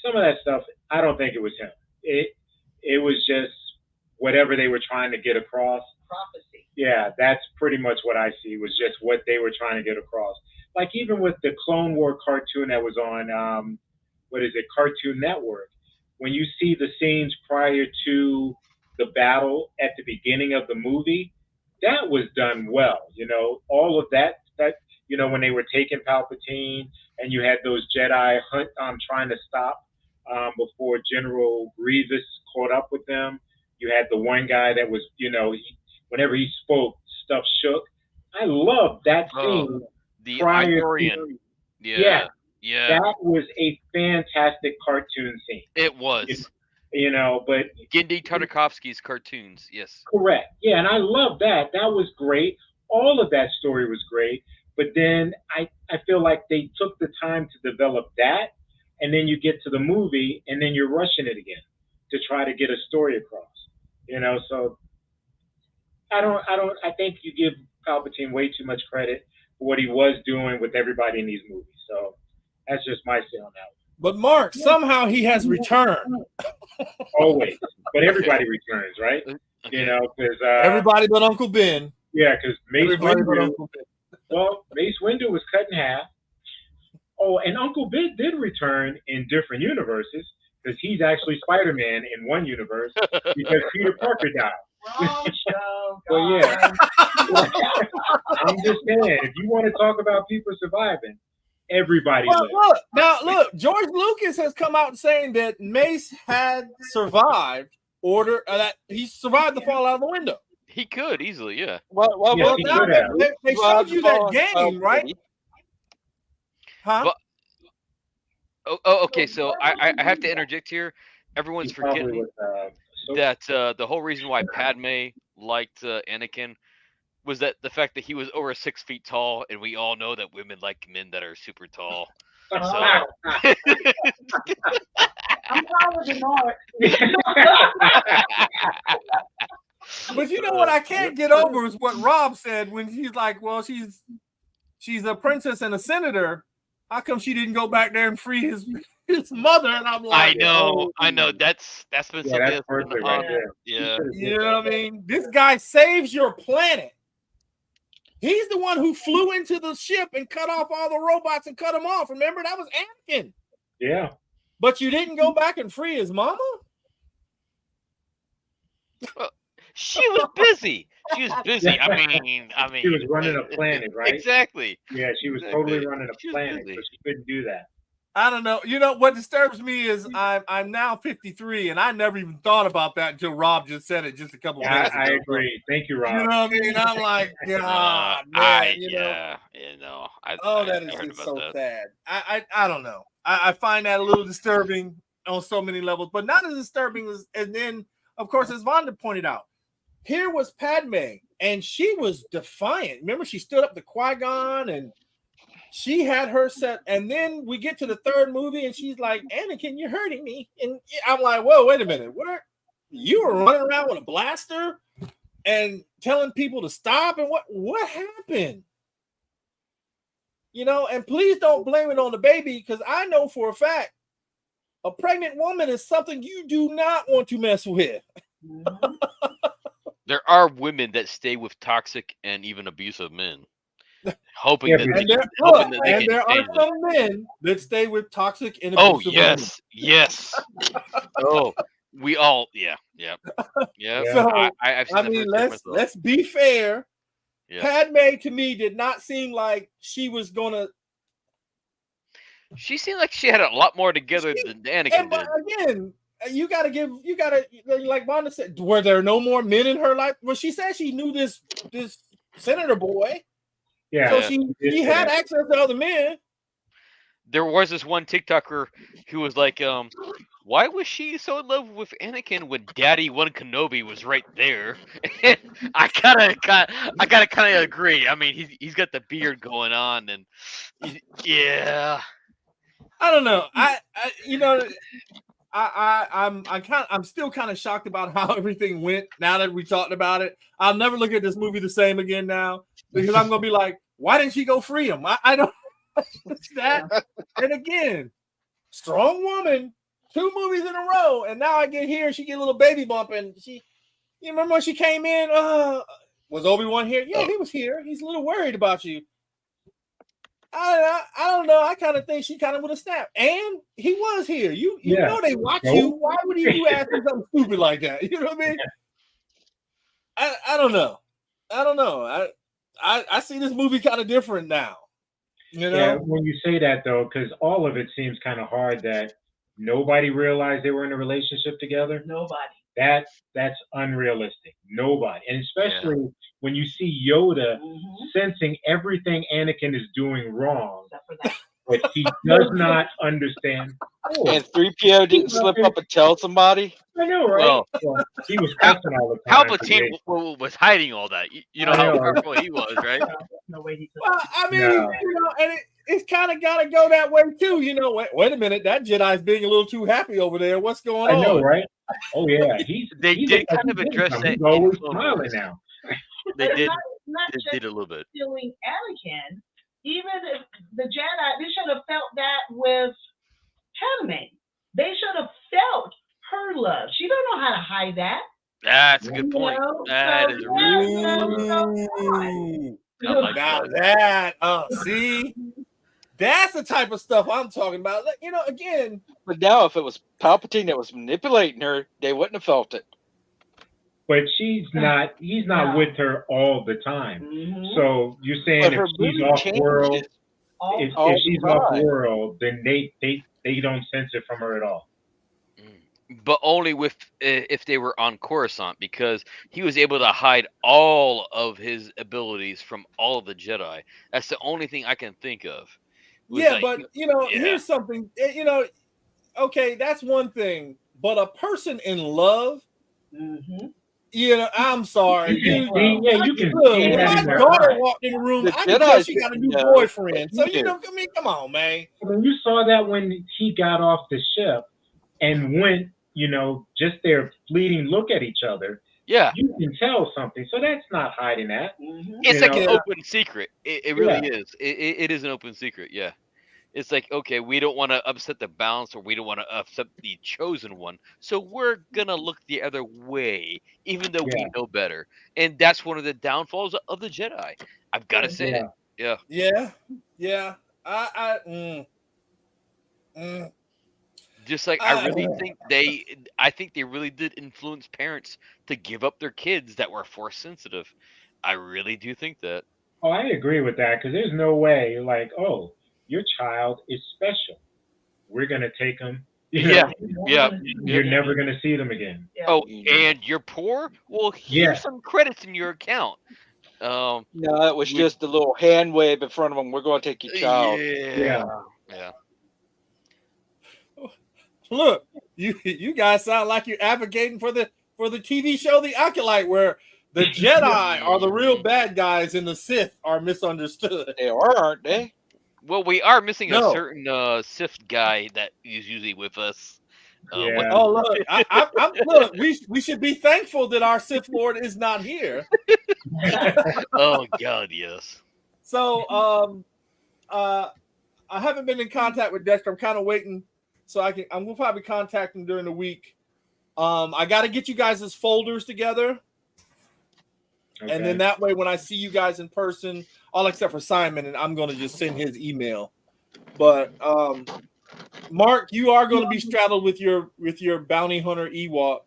[SPEAKER 4] some of that stuff, I don't think it was him. It was just whatever they were trying to get across.
[SPEAKER 8] Prophecy.
[SPEAKER 4] Yeah, that's pretty much what I see, was just what they were trying to get across. Like even with the Clone War cartoon that was on, Cartoon Network, when you see the scenes prior to the battle at the beginning of the movie, that was done well. All of that, when they were taking Palpatine and you had those Jedi trying to stop before General Grievous caught up with them. You had the one guy that was, whenever he spoke, stuff shook. I love that scene.
[SPEAKER 7] The Ithorian. Yeah.
[SPEAKER 4] That was a fantastic cartoon scene.
[SPEAKER 7] It was.
[SPEAKER 4] But
[SPEAKER 7] Genndy Tartakovsky's cartoons, yes.
[SPEAKER 4] Correct. Yeah, and I love that. That was great. All of that story was great. But then I feel like they took the time to develop that, and then you get to the movie, and then you're rushing it again. to try to get a story across. So I think you give Palpatine way too much credit for what he was doing with everybody in these movies. So that's just my say on that.
[SPEAKER 3] But Mark, somehow he has returned.
[SPEAKER 4] Always, but everybody returns, right?
[SPEAKER 7] Okay.
[SPEAKER 4] Because
[SPEAKER 3] Everybody but Uncle Ben.
[SPEAKER 4] yeah, because Mace
[SPEAKER 3] Everybody but
[SPEAKER 4] Windu.
[SPEAKER 3] Uncle Ben.
[SPEAKER 4] Well, Mace Windu was cut in half. Oh, and Uncle Ben did return in different universes because he's actually Spider-Man in one universe because Peter Parker died.
[SPEAKER 8] Wrong show.
[SPEAKER 4] Well, yeah. I'm just saying, if you want to talk about people surviving, everybody
[SPEAKER 3] Well,
[SPEAKER 4] lives.
[SPEAKER 3] look, George Lucas has come out saying that Mace had survived that he survived the fall out of the window.
[SPEAKER 7] He could easily, yeah.
[SPEAKER 6] Well,
[SPEAKER 4] Yes,
[SPEAKER 3] Well,
[SPEAKER 4] he
[SPEAKER 3] now
[SPEAKER 4] could have.
[SPEAKER 3] they showed you that game, right? Huh?
[SPEAKER 7] But- Oh, okay. So I have to interject here. Everyone's
[SPEAKER 4] He probably
[SPEAKER 7] forgetting
[SPEAKER 4] was,
[SPEAKER 7] that the whole reason why Padme liked Anakin was that the fact that he was over 6 feet tall, and we all know that women like men that are super tall. So
[SPEAKER 8] I'm taller than Mark.
[SPEAKER 3] But you know what I can't get over is what Rob said when he's like, "Well, she's a princess and a senator. How come she didn't go back there and free his mother?" And I'm like,
[SPEAKER 7] I know. That's been
[SPEAKER 4] Yeah,
[SPEAKER 7] something
[SPEAKER 4] that's
[SPEAKER 7] that's been
[SPEAKER 4] perfect right there.
[SPEAKER 7] Yeah.
[SPEAKER 3] you know what I mean? This guy saves your planet. He's the one who flew into the ship and cut off all the robots and cut them off. Remember, that was Anakin.
[SPEAKER 4] Yeah.
[SPEAKER 3] But you didn't go back and free his mama?
[SPEAKER 7] She was busy. She was busy. I mean,
[SPEAKER 4] She was running a planet, right?
[SPEAKER 7] Exactly.
[SPEAKER 4] Yeah, she was
[SPEAKER 7] Exactly.
[SPEAKER 4] totally running
[SPEAKER 7] She
[SPEAKER 4] a
[SPEAKER 7] was
[SPEAKER 4] planet,
[SPEAKER 7] busy.
[SPEAKER 4] so she couldn't do that.
[SPEAKER 3] I don't know. You know what disturbs me is I'm now 53, and I never even thought about that until Rob just said it just a couple minutes ago.
[SPEAKER 4] I agree. Thank you, Rob.
[SPEAKER 3] You know what I mean? I'm like, God, man. That is just so sad. I don't know. I find that a little disturbing on so many levels, but not as disturbing as, and then, of course, as Vonda pointed out, here was Padme, and she was defiant. Remember, she stood up to Qui-Gon, and she had her set, and then we get to the third movie, and she's like, "Anakin, you're hurting me." And I'm like, "Whoa, wait a minute. Where you were running around with a blaster and telling people to stop? And what happened?" And please don't blame it on the baby, because I know for a fact a pregnant woman is something you do not want to mess with.
[SPEAKER 7] There are women that stay with toxic and even abusive men, hoping that they
[SPEAKER 3] there are some men that stay with toxic and
[SPEAKER 7] Oh
[SPEAKER 3] abusive
[SPEAKER 7] yes. Oh, we all yeah.
[SPEAKER 3] So,
[SPEAKER 7] I've seen
[SPEAKER 3] I
[SPEAKER 7] that
[SPEAKER 3] mean,
[SPEAKER 7] firsthand
[SPEAKER 3] let's be fair.
[SPEAKER 7] Yeah.
[SPEAKER 3] Padme to me did not seem like she was gonna.
[SPEAKER 7] She seemed like she had a lot more together than Anakin did.
[SPEAKER 3] Again, you gotta like Wanda said. Were there no more men in her life? Well, she said she knew this senator boy.
[SPEAKER 4] Yeah.
[SPEAKER 3] So she had access to other men.
[SPEAKER 7] There was this one TikToker who was like, why was she so in love with Anakin when Daddy One Kenobi was right there? I gotta kind of agree. I mean, he's got the beard going on, and yeah.
[SPEAKER 3] I don't know. I'm still kind of shocked about how everything went now that we talked about it. I'll never look at this movie the same again now, because I'm gonna be like, why didn't she go free him? I don't that. And again, strong woman, 2 movies in a row, and now I get here, she get a little baby bump, and you remember when she came in? Was Obi-Wan here? Yeah, he was here. He's a little worried about you. I don't know. I kind of think she kind of would have snapped. And he was here. You know they watch you. Why would you ask me something stupid like that? You know what I mean? I don't know. I see this movie kind of different now.
[SPEAKER 4] Yeah, when you say that though, because all of it seems kind of hard that nobody realized they were in a relationship together.
[SPEAKER 8] Nobody.
[SPEAKER 4] That's unrealistic. Nobody, and especially when you see Yoda sensing everything Anakin is doing wrong, but he does not understand.
[SPEAKER 6] And 3PO didn't slip up and tell somebody.
[SPEAKER 4] I know, right? Well, he was cussing all the time.
[SPEAKER 7] Palpatine was hiding all that. You know how powerful he was, right?
[SPEAKER 8] No way he could.
[SPEAKER 3] Well, I mean,
[SPEAKER 4] No.
[SPEAKER 3] and it's kind of got to go that way too. Wait a minute, that Jedi's being a little too happy over there. What's going
[SPEAKER 4] I know,
[SPEAKER 3] on?
[SPEAKER 4] right? Oh yeah,
[SPEAKER 7] They
[SPEAKER 4] he
[SPEAKER 7] did
[SPEAKER 4] looks like
[SPEAKER 7] kind of
[SPEAKER 4] he's doing
[SPEAKER 7] address
[SPEAKER 4] something.
[SPEAKER 7] that
[SPEAKER 4] He's
[SPEAKER 7] in
[SPEAKER 4] always
[SPEAKER 7] Clone
[SPEAKER 4] smiling
[SPEAKER 7] Wars.
[SPEAKER 4] now.
[SPEAKER 7] They
[SPEAKER 8] But
[SPEAKER 7] did.
[SPEAKER 8] not
[SPEAKER 7] They
[SPEAKER 8] just
[SPEAKER 7] did a little bit.
[SPEAKER 8] stealing Anakin. Even if the Jedi, they should have felt that with Padme. They should have felt her love. She don't know how to hide that.
[SPEAKER 7] That's a
[SPEAKER 4] Yeah.
[SPEAKER 7] good point.
[SPEAKER 8] So
[SPEAKER 7] That is a really good
[SPEAKER 8] yeah,
[SPEAKER 7] point.
[SPEAKER 3] Ooh,
[SPEAKER 7] I like
[SPEAKER 3] now
[SPEAKER 7] that.
[SPEAKER 3] see, that's the type of stuff I'm talking about. Again,
[SPEAKER 6] But now, if it was Palpatine that was manipulating her, they wouldn't have felt it.
[SPEAKER 4] But he's not
[SPEAKER 8] No.
[SPEAKER 4] with her all the time.
[SPEAKER 8] Mhm.
[SPEAKER 4] So you're saying
[SPEAKER 6] But
[SPEAKER 4] if
[SPEAKER 6] her
[SPEAKER 4] she's
[SPEAKER 6] mood
[SPEAKER 4] off
[SPEAKER 6] changes
[SPEAKER 4] world,
[SPEAKER 8] All
[SPEAKER 4] if
[SPEAKER 6] all the
[SPEAKER 4] she's off
[SPEAKER 6] time.
[SPEAKER 4] world, then they don't sense it from her at all.
[SPEAKER 7] But only with if they were on Coruscant, because he was able to hide all of his abilities from all of the Jedi. That's the only thing I can think of. Was
[SPEAKER 3] yeah,
[SPEAKER 7] that
[SPEAKER 3] but
[SPEAKER 7] yeah.
[SPEAKER 3] here's something. Okay, that's one thing. But a person in love,
[SPEAKER 8] Mhm.
[SPEAKER 3] I'm sorry,
[SPEAKER 4] You can
[SPEAKER 3] dude.
[SPEAKER 4] see, yeah, you can
[SPEAKER 3] Look,
[SPEAKER 4] see
[SPEAKER 3] when
[SPEAKER 4] that
[SPEAKER 3] my
[SPEAKER 4] in their
[SPEAKER 3] daughter
[SPEAKER 4] eyes.
[SPEAKER 3] walked in the room,
[SPEAKER 6] The
[SPEAKER 3] I could tell
[SPEAKER 6] Jedi's
[SPEAKER 3] she got a
[SPEAKER 6] didn't
[SPEAKER 3] new
[SPEAKER 6] know,
[SPEAKER 3] boyfriend.
[SPEAKER 6] but
[SPEAKER 3] So
[SPEAKER 6] he knew.
[SPEAKER 3] I mean, come on, man.
[SPEAKER 4] When you saw that when he got off the ship and went, just their fleeting look at each other,
[SPEAKER 7] Yeah.
[SPEAKER 4] you can tell something. So that's not hiding that.
[SPEAKER 8] Mhm.
[SPEAKER 7] It's
[SPEAKER 4] You
[SPEAKER 7] like an
[SPEAKER 4] know?
[SPEAKER 7] open secret. It really is. It is an open secret. Yeah. It's like, okay, we don't want to upset the balance, or we don't want to upset the chosen one, so we're gonna look the other way, even though we
[SPEAKER 4] Yeah.
[SPEAKER 7] know better. And that's one of the downfalls of the Jedi. I've got to say it. Yeah.
[SPEAKER 3] Yeah. Mm.
[SPEAKER 7] Just like I really think I think they really did influence parents to give up their kids that were force sensitive. I really do think that.
[SPEAKER 4] Oh, I agree with that because there's no way, like, oh, your child is special. We're gonna take them.
[SPEAKER 7] Yeah. Yeah.
[SPEAKER 4] You're never gonna see them again.
[SPEAKER 8] Yeah.
[SPEAKER 7] Oh, and you're poor? Well, here's
[SPEAKER 4] Yeah.
[SPEAKER 7] some credits in your account.
[SPEAKER 6] No, it was
[SPEAKER 7] we-
[SPEAKER 6] just a little hand wave in front of them. We're going to take your child.
[SPEAKER 7] Yeah.
[SPEAKER 3] Look, you guys sound like you're advocating for the TV show The Acolyte, where the Jedi are the real bad guys and the Sith are misunderstood.
[SPEAKER 6] They are, aren't they?
[SPEAKER 7] Well, we are missing a
[SPEAKER 3] No.
[SPEAKER 7] certain Sith guy that is usually with us.
[SPEAKER 4] Yeah.
[SPEAKER 3] Oh, look, look, we should be thankful that our Sith Lord is not here.
[SPEAKER 7] Oh God, yes.
[SPEAKER 3] So, I haven't been in contact with Dexter. I'm kind of waiting, so I'm gonna probably contact him during the week. I got to get you guys' folders together, and then that way, when I see you guys in person, all except for Simon, and I'm gonna just send his email. But Mark, you are going to be straddled with your bounty hunter Ewok.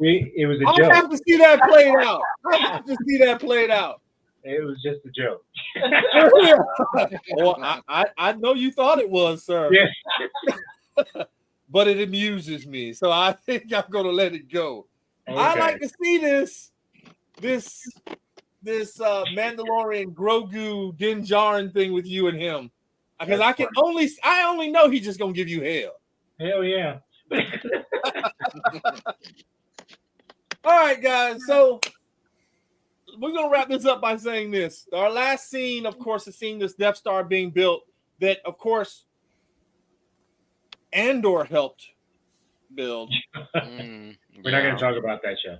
[SPEAKER 4] It was a
[SPEAKER 3] I'll
[SPEAKER 4] joke.
[SPEAKER 3] have to see that played out.
[SPEAKER 4] It was just a joke.
[SPEAKER 3] Well, I know you thought it was, sir.
[SPEAKER 4] Yeah.
[SPEAKER 3] But it amuses me, so I think I'm going to let it go.
[SPEAKER 4] Okay.
[SPEAKER 3] I like to see this Mandalorian Grogu Din Djarin thing with you and him, because I only know he's just gonna give you hell.
[SPEAKER 4] Hell yeah.
[SPEAKER 3] All right, guys. So we're gonna wrap this up by saying this. Our last scene, of course, is seeing this Death Star being built. That, of course, Andor helped build.
[SPEAKER 4] We're not going to talk about that show.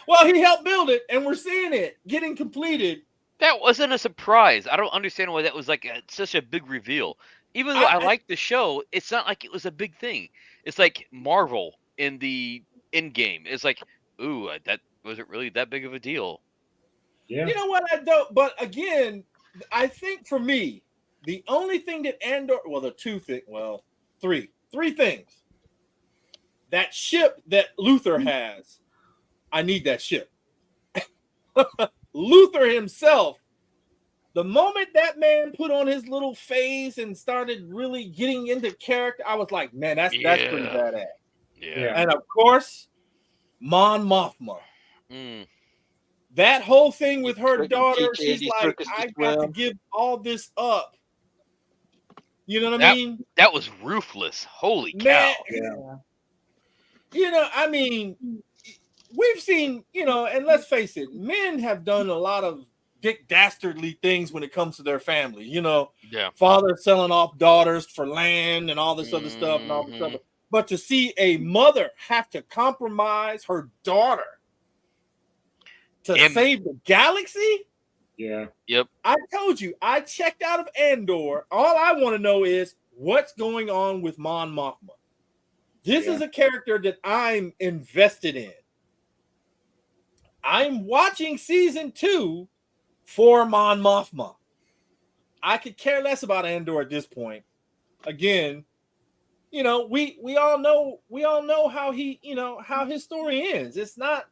[SPEAKER 3] Well, he helped build it, and we're seeing it getting completed.
[SPEAKER 7] That wasn't a surprise. I don't understand why that was like such a big reveal. Even though I like the show, it's not like it was a big thing. It's like Marvel in the end game. It's like, ooh, that wasn't really that big of a deal.
[SPEAKER 4] Yeah.
[SPEAKER 3] You know what? I don't. But again, I think for me, the only thing that Andor, three things. That ship that Luther has, I need that ship. Luther himself, the moment that man put on his little face and started really getting into character, I was like, man, that's pretty badass.
[SPEAKER 7] Yeah.
[SPEAKER 3] And of course, Mon Mothma.
[SPEAKER 7] Mm.
[SPEAKER 3] That whole thing with her
[SPEAKER 6] Tricky
[SPEAKER 3] daughter,
[SPEAKER 6] teach
[SPEAKER 3] she's
[SPEAKER 6] Andy
[SPEAKER 3] like,
[SPEAKER 6] Serkis
[SPEAKER 3] I
[SPEAKER 6] as
[SPEAKER 3] got to
[SPEAKER 6] well.
[SPEAKER 3] give all this up. You know what I mean?
[SPEAKER 7] That was ruthless. Holy cow.
[SPEAKER 3] Man, you know, I mean, we've seen, and let's face it, men have done a lot of dick dastardly things when it comes to their family.
[SPEAKER 7] Yeah.
[SPEAKER 3] Father selling off daughters for land and all this other stuff and all this
[SPEAKER 7] Mhm.
[SPEAKER 3] stuff. But to see a mother have to compromise her daughter to
[SPEAKER 7] And
[SPEAKER 3] save the galaxy,
[SPEAKER 4] Yeah.
[SPEAKER 7] yep.
[SPEAKER 3] I told you, I checked out of Andor. All I want to know is what's going on with Mon Mothma. This is a character that I'm invested in. I'm watching season 2 for Mon Mothma. I could care less about Andor at this point. Again, we all know how how his story ends. It's not,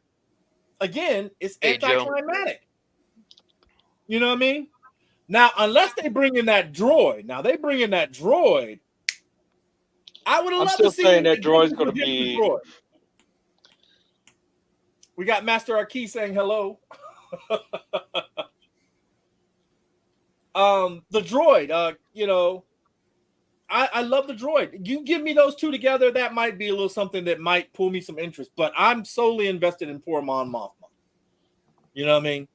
[SPEAKER 3] again, it's
[SPEAKER 7] Hey, Joe.
[SPEAKER 3] anticlimactic. You know what I mean? Now, unless they bring in that droid, I would have
[SPEAKER 6] I'm
[SPEAKER 3] loved
[SPEAKER 6] still
[SPEAKER 3] to see
[SPEAKER 6] saying that droid's
[SPEAKER 3] adventures
[SPEAKER 6] going to
[SPEAKER 3] with him and the
[SPEAKER 6] be.
[SPEAKER 3] droid. We got Master Arquis saying hello. The droid, I love the droid. You give me those two together, that might be a little something that might pull me some interest. But I'm solely invested in poor Mon Mothma. You know what I mean?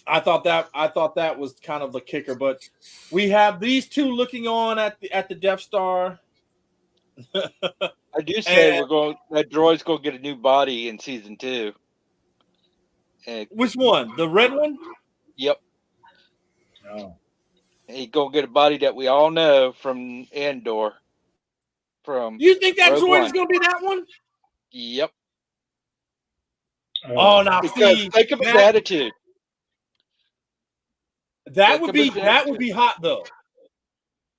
[SPEAKER 3] I thought that was kind of the kicker. But we have these two looking on at the Death Star.
[SPEAKER 6] I do say that droid's going to get a new body in season 2. And,
[SPEAKER 3] Which one? The red one?
[SPEAKER 6] yep.
[SPEAKER 4] Oh.
[SPEAKER 6] He's going to get a body that we all know from Andor. From
[SPEAKER 3] You think that
[SPEAKER 6] Rogue
[SPEAKER 3] droid
[SPEAKER 6] One.
[SPEAKER 3] is going to be that one?
[SPEAKER 6] Yep.
[SPEAKER 3] Oh, now
[SPEAKER 6] Because
[SPEAKER 3] see,
[SPEAKER 6] think of his attitude.
[SPEAKER 3] that would be hot though.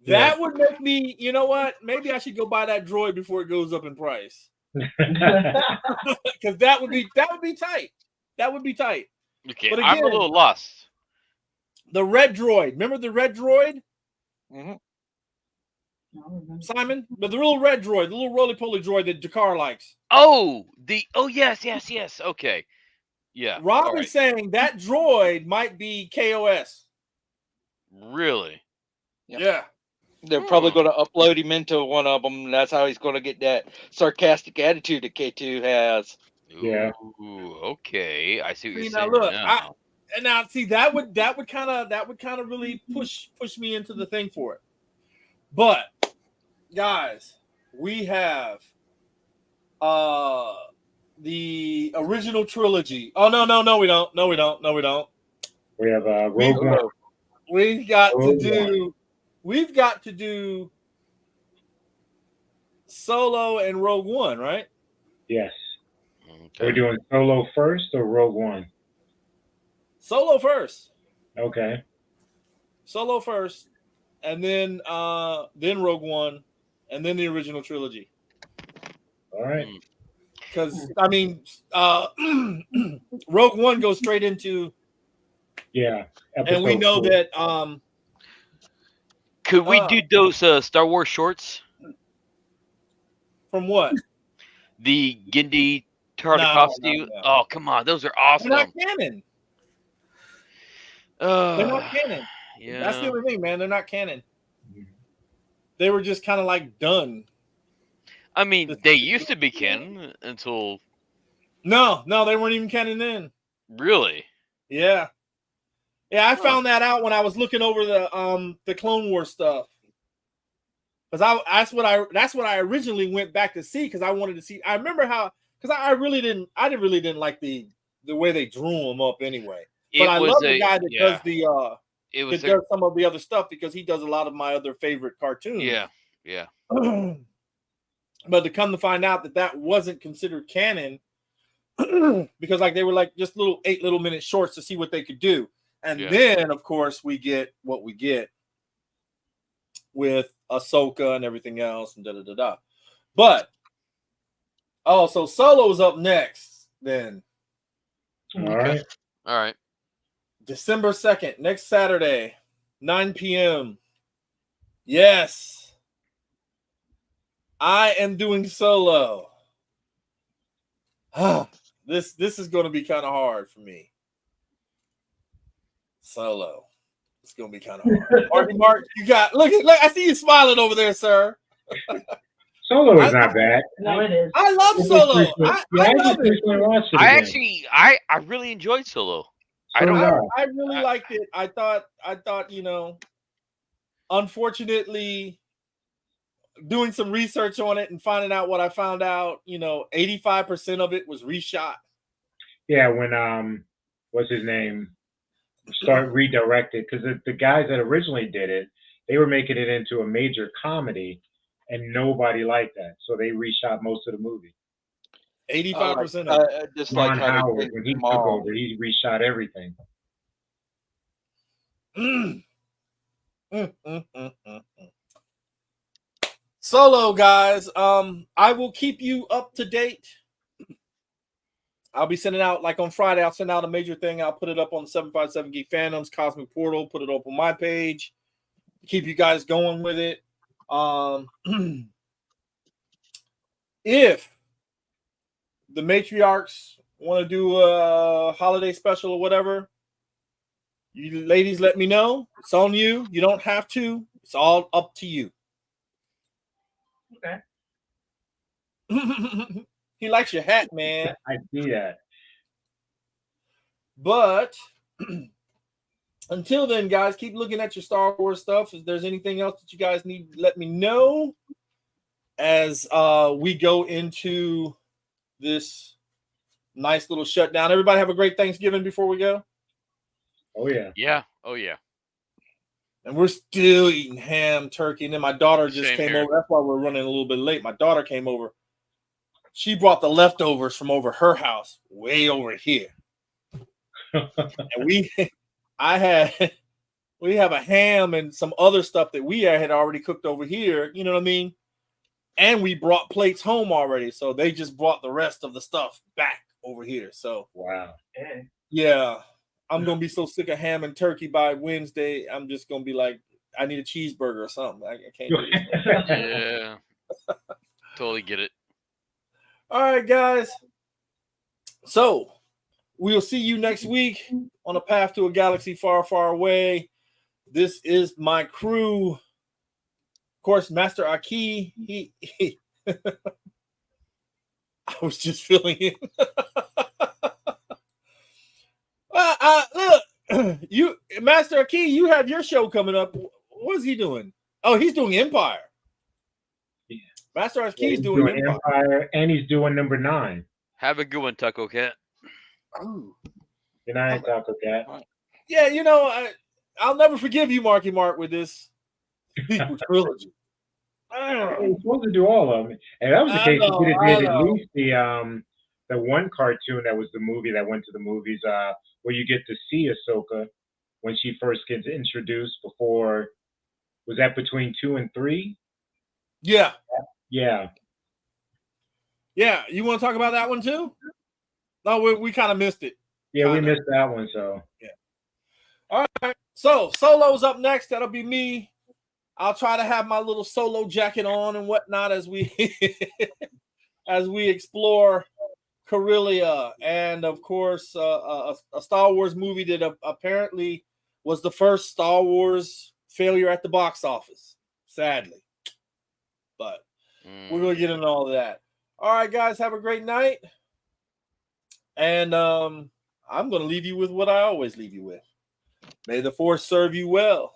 [SPEAKER 4] Yeah.
[SPEAKER 3] That would make me, you know what? Maybe I should go buy that droid before it goes up in price. Because that would be tight. That would be tight.
[SPEAKER 7] Okay,
[SPEAKER 3] But
[SPEAKER 7] I'm a
[SPEAKER 3] again,
[SPEAKER 7] little lost.
[SPEAKER 3] the red droid. Remember the red droid,
[SPEAKER 6] Mhm.
[SPEAKER 3] Simon? But the little red droid, the little roly-poly droid that Jakar likes.
[SPEAKER 7] Oh, yes. Okay. Yeah.
[SPEAKER 3] Rob
[SPEAKER 7] all
[SPEAKER 3] is
[SPEAKER 7] right.
[SPEAKER 3] saying that droid might be KOS.
[SPEAKER 7] Really?
[SPEAKER 6] Yep.
[SPEAKER 3] Yeah.
[SPEAKER 6] They're probably going to upload him into one of them, and that's how he's going to get that sarcastic attitude that K2 has.
[SPEAKER 4] Yeah.
[SPEAKER 7] Ooh, okay. I see what
[SPEAKER 3] See,
[SPEAKER 7] you're
[SPEAKER 3] now
[SPEAKER 7] saying
[SPEAKER 3] look,
[SPEAKER 7] now.
[SPEAKER 3] that would kind of really push me into the thing for it. But guys, we have the original trilogy. Oh no, we don't. No, we don't.
[SPEAKER 4] We have Rogue One.
[SPEAKER 3] We've got
[SPEAKER 4] Rogue
[SPEAKER 3] to do Solo and Rogue One, right?
[SPEAKER 4] Yes.
[SPEAKER 7] Okay.
[SPEAKER 4] We're doing Solo first or Rogue One?
[SPEAKER 3] Solo first.
[SPEAKER 4] Okay.
[SPEAKER 3] Solo first, and then Rogue One, and then the original trilogy.
[SPEAKER 4] All right.
[SPEAKER 3] Because I mean, Rogue One goes straight into and we know
[SPEAKER 4] 4.
[SPEAKER 3] that
[SPEAKER 7] Could we do those Star Wars shorts?
[SPEAKER 3] From what?
[SPEAKER 7] The Gindi Tartakovsky?
[SPEAKER 3] No.
[SPEAKER 7] Oh, come on. Those are awesome.
[SPEAKER 3] They're not canon. They're not canon.
[SPEAKER 7] Yeah.
[SPEAKER 3] That's the other thing, man. They're not canon. They were just kind of like done.
[SPEAKER 7] I mean, they used to be canon until.
[SPEAKER 3] No, they weren't even canon then.
[SPEAKER 7] Really?
[SPEAKER 3] Yeah. I found that out when I was looking over the Clone Wars stuff. Because that's what I originally went back to see, because I wanted to see. I remember how, because I really didn't like the way they drew them up anyway. But I love the guy that does does some of the other stuff, because he does a lot of my other favorite cartoons.
[SPEAKER 7] Yeah.
[SPEAKER 3] But to come to find out that wasn't considered canon, because like they were like just 8 minute shorts to see what they could do. And then of course we get what we get with Ahsoka and everything else and da. But so Solo's up next then.
[SPEAKER 4] All right.
[SPEAKER 3] December 2nd, next Saturday, 9 p.m. Yes. I am doing Solo. This is going to be kind of hard for me. Solo. It's going to be kind of hard. Marty Mark, you got look. I see you smiling over there, sir.
[SPEAKER 4] Solo is
[SPEAKER 3] I-
[SPEAKER 4] not bad.
[SPEAKER 8] No, it is.
[SPEAKER 3] I love
[SPEAKER 4] I just
[SPEAKER 3] Solo.
[SPEAKER 4] recently-
[SPEAKER 3] I
[SPEAKER 4] I
[SPEAKER 3] love
[SPEAKER 4] just
[SPEAKER 3] it.
[SPEAKER 4] recently watched it
[SPEAKER 7] I
[SPEAKER 4] again.
[SPEAKER 7] actually, I really enjoyed Solo. I
[SPEAKER 4] So
[SPEAKER 7] don't.
[SPEAKER 4] did
[SPEAKER 3] I really liked it. I thought, unfortunately, doing some research on it and finding out what I found out, 85% of it was reshot.
[SPEAKER 4] Yeah, when what's his name start redirected, because the guys that originally did it, they were making it into a major comedy, and nobody liked that, so they reshot most of the movie.
[SPEAKER 3] 85% of it.
[SPEAKER 6] Just
[SPEAKER 4] Ron
[SPEAKER 6] like how they
[SPEAKER 4] Howard,
[SPEAKER 6] changed
[SPEAKER 4] when he
[SPEAKER 6] them
[SPEAKER 4] took
[SPEAKER 6] all.
[SPEAKER 4] over, he reshot everything.
[SPEAKER 3] Mm. Mm, mm, mm, mm, mm. Solo, guys. I will keep you up to date. I'll be sending out, like on Friday, I'll send out a major thing. I'll put it up on the 757 Geek Fandoms Cosmic Portal, put it up on my page, keep you guys going with it. If the matriarchs want to do a holiday special or whatever, you ladies let me know. It's on you. You don't have to. It's all up to you.
[SPEAKER 8] Okay.
[SPEAKER 3] He likes your hat, man.
[SPEAKER 4] I see that.
[SPEAKER 3] But until then, guys, keep looking at your Star Wars stuff. If there's anything else that you guys need, let me know as we go into this nice little shutdown. Everybody have a great Thanksgiving before we go.
[SPEAKER 4] Oh yeah.
[SPEAKER 7] Yeah. Oh yeah.
[SPEAKER 3] And we're still eating ham, turkey. And then my daughter just
[SPEAKER 7] Same
[SPEAKER 3] came
[SPEAKER 7] here.
[SPEAKER 3] over. That's why we're running a little bit late. My daughter came over. She brought the leftovers from over her house way over here. And we have a ham and some other stuff that we had already cooked over here. You know what I mean? And we brought plates home already. So they just brought the rest of the stuff back over here. So
[SPEAKER 4] Wow.
[SPEAKER 3] yeah, I'm going to be so sick of ham and turkey by Wednesday. I'm just going to be like, I need a cheeseburger or something. I can't do this.
[SPEAKER 7] Yeah. Totally get it.
[SPEAKER 3] All right, guys. So we'll see you next week on a path to a galaxy far, far away. This is my crew. Of course, Master Aki. He I was just filling in. Look, you, Master Aki, you have your show coming up. What is he doing? Oh, he's doing Empire.
[SPEAKER 4] Yeah.
[SPEAKER 3] Master Aki
[SPEAKER 4] Yeah,
[SPEAKER 3] is
[SPEAKER 4] he's
[SPEAKER 3] doing
[SPEAKER 4] doing
[SPEAKER 3] Empire.
[SPEAKER 4] Empire, and he's doing number 9.
[SPEAKER 7] Have a good one, Taco Cat.
[SPEAKER 3] Ooh.
[SPEAKER 4] Good night, Taco Cat.
[SPEAKER 3] Yeah, I'll never forgive you, Marky Mark, with this sequel trilogy.
[SPEAKER 4] He's supposed to do all of them. And that was the case. He could have did at least the one cartoon that was the movie that went to the movies, where you get to see Ahsoka when she first gets introduced. Before, was that between 2 and 3?
[SPEAKER 3] Yeah.
[SPEAKER 4] Yeah.
[SPEAKER 3] Yeah. You want to talk about that one too? No, we kind of missed it.
[SPEAKER 4] Yeah, we
[SPEAKER 3] Kinda.
[SPEAKER 4] missed that one. So
[SPEAKER 3] yeah. All right. So Solo's up next. That'll be me. I'll try to have my little solo jacket on and whatnot as we as we explore Corellia, and of course a Star Wars movie that apparently was the first Star Wars failure at the box office, sadly. But we're gonna get into all of that. All right, guys, have a great night. And I'm gonna leave you with what I always leave you with. May the Force serve you well.